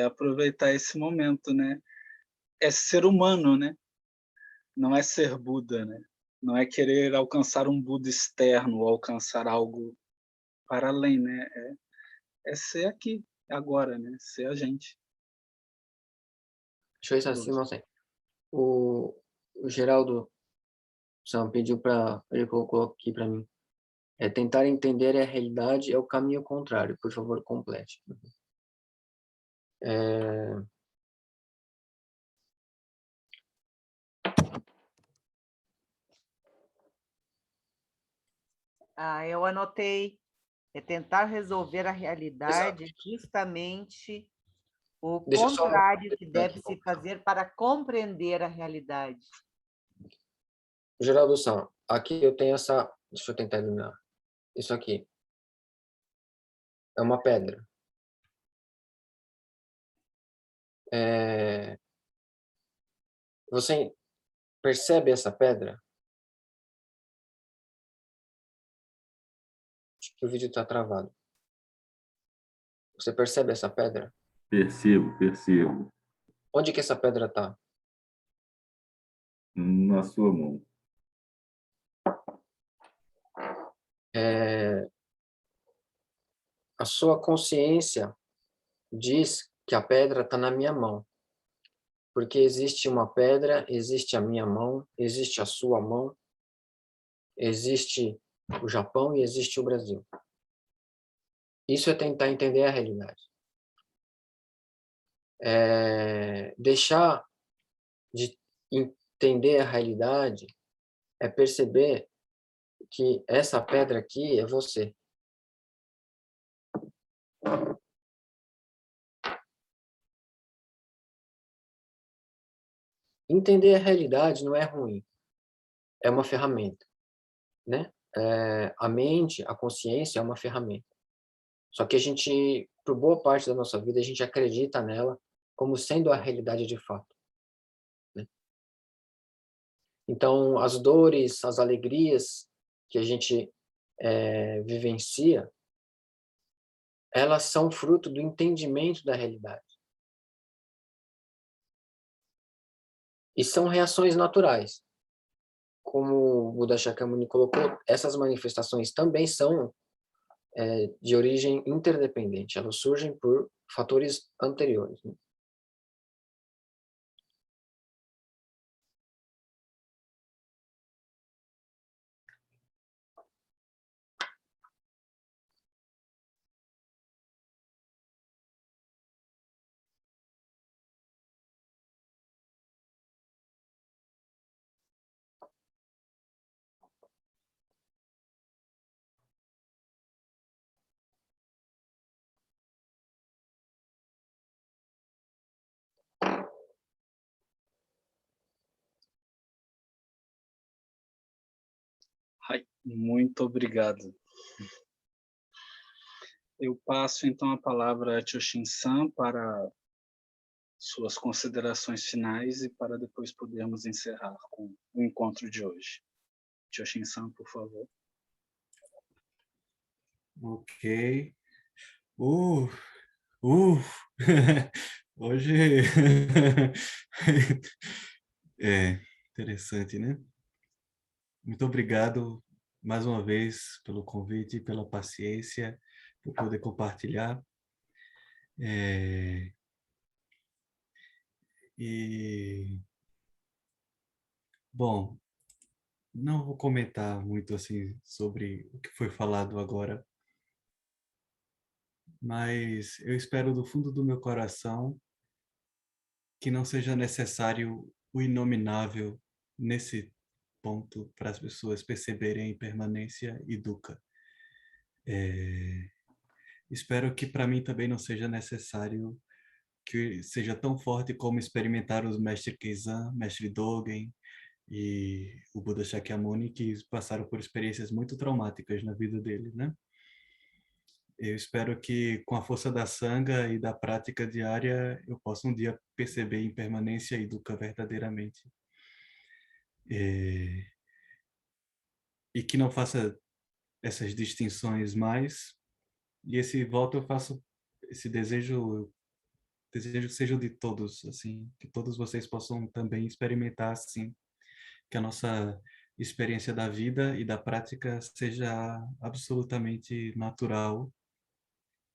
Aproveitar esse momento, né? É ser humano, né? Não é ser Buda, né? Não é querer alcançar um Buda externo ou alcançar algo para além, né? É ser aqui, agora, né? Ser a gente. Deixa eu ver se assim, o Geraldo Sam pediu para ele colocou aqui para mim. Tentar entender a realidade é o caminho contrário. Por favor, complete. Eu anotei. É tentar resolver a realidade Exato. justamente o Deixa eu só contrário que deve aqui. se fazer para compreender a realidade. Geraldo Sam, aqui eu tenho essa. Deixa eu tentar iluminar. Isso aqui é uma pedra. Você percebe essa pedra? Acho que o vídeo está travado. Você percebe essa pedra? Percebo, percebo. Onde que essa pedra está? Na sua mão. A sua consciência diz que a pedra está na minha mão. Porque existe uma pedra, existe a minha mão, existe a sua mão, existe o Japão e existe o Brasil. Isso é tentar entender a realidade. Deixar de entender a realidade é perceber que essa pedra aqui é você. Entender a realidade não é ruim, é uma ferramenta, né? A mente, a consciência é uma ferramenta. Só que a gente, por boa parte da nossa vida, a gente acredita nela como sendo a realidade de fato, né? Então, as dores, as alegrias que a gente vivencia, elas são fruto do entendimento da realidade. E são reações naturais. Como o Buda Shakyamuni colocou, essas manifestações também são de origem interdependente. Elas surgem por fatores anteriores, né? Ai, muito obrigado. Eu passo então a palavra a Choshin-san para suas considerações finais e para depois podermos encerrar com o encontro de hoje. Choshin-san, por favor. Ok. Uh, uh. Hoje é interessante, né? Muito obrigado mais uma vez pelo convite, pela paciência, por poder compartilhar. E, bom, não vou comentar muito assim sobre o que foi falado agora, mas eu espero do fundo do meu coração que não seja necessário o inominável nesse ponto para as pessoas perceberem a impermanência e dukkha. Espero que para mim também não seja necessário que seja tão forte como experimentar os mestres Keizan, mestre Dogen e o Buda Shakyamuni, que passaram por experiências muito traumáticas na vida deles, né? Eu espero que com a força da sanga e da prática diária eu possa um dia perceber impermanência e dukkha verdadeiramente. E que não faça essas distinções mais. E esse voto eu faço, esse desejo que seja de todos, assim, que todos vocês possam também experimentar assim, que a nossa experiência da vida e da prática seja absolutamente natural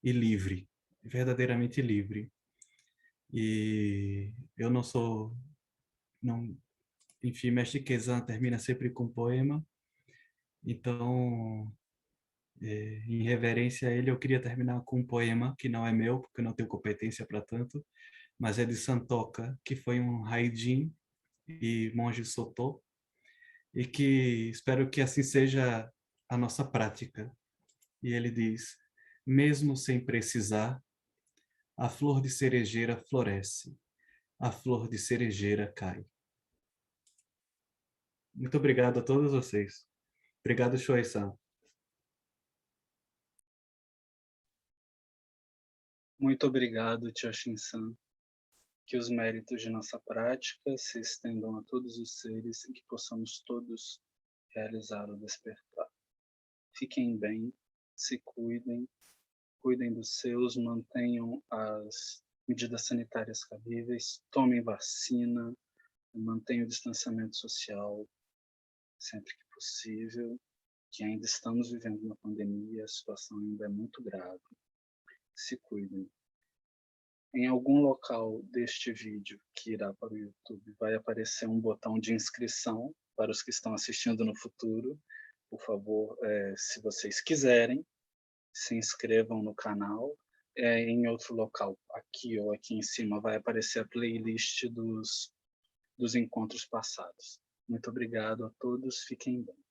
e livre, verdadeiramente livre. E eu não sou, não, enfim, Mestre Kezan termina sempre com um poema, então, em reverência a ele, eu queria terminar com um poema que não é meu, porque eu não tenho competência para tanto, mas é de Santoka, que foi um Haijin e monge Sotô, e que espero que assim seja a nossa prática. E ele diz: mesmo sem precisar, a flor de cerejeira floresce, a flor de cerejeira cai. Muito obrigado a todos vocês. Obrigado, Shoei-san. Muito obrigado, Choshin-san. Que os méritos de nossa prática se estendam a todos os seres e que possamos todos realizar o despertar. Fiquem bem, se cuidem, cuidem dos seus, mantenham as medidas sanitárias cabíveis, tomem vacina, mantenham o distanciamento social sempre que possível, que ainda estamos vivendo uma pandemia, a situação ainda é muito grave. Se cuidem. Em algum local deste vídeo que irá para o YouTube vai aparecer um botão de inscrição para os que estão assistindo no futuro. Por favor, se vocês quiserem, se inscrevam no canal. Em outro local, aqui ou aqui em cima, vai aparecer a playlist dos encontros passados. Muito obrigado a todos, fiquem bem.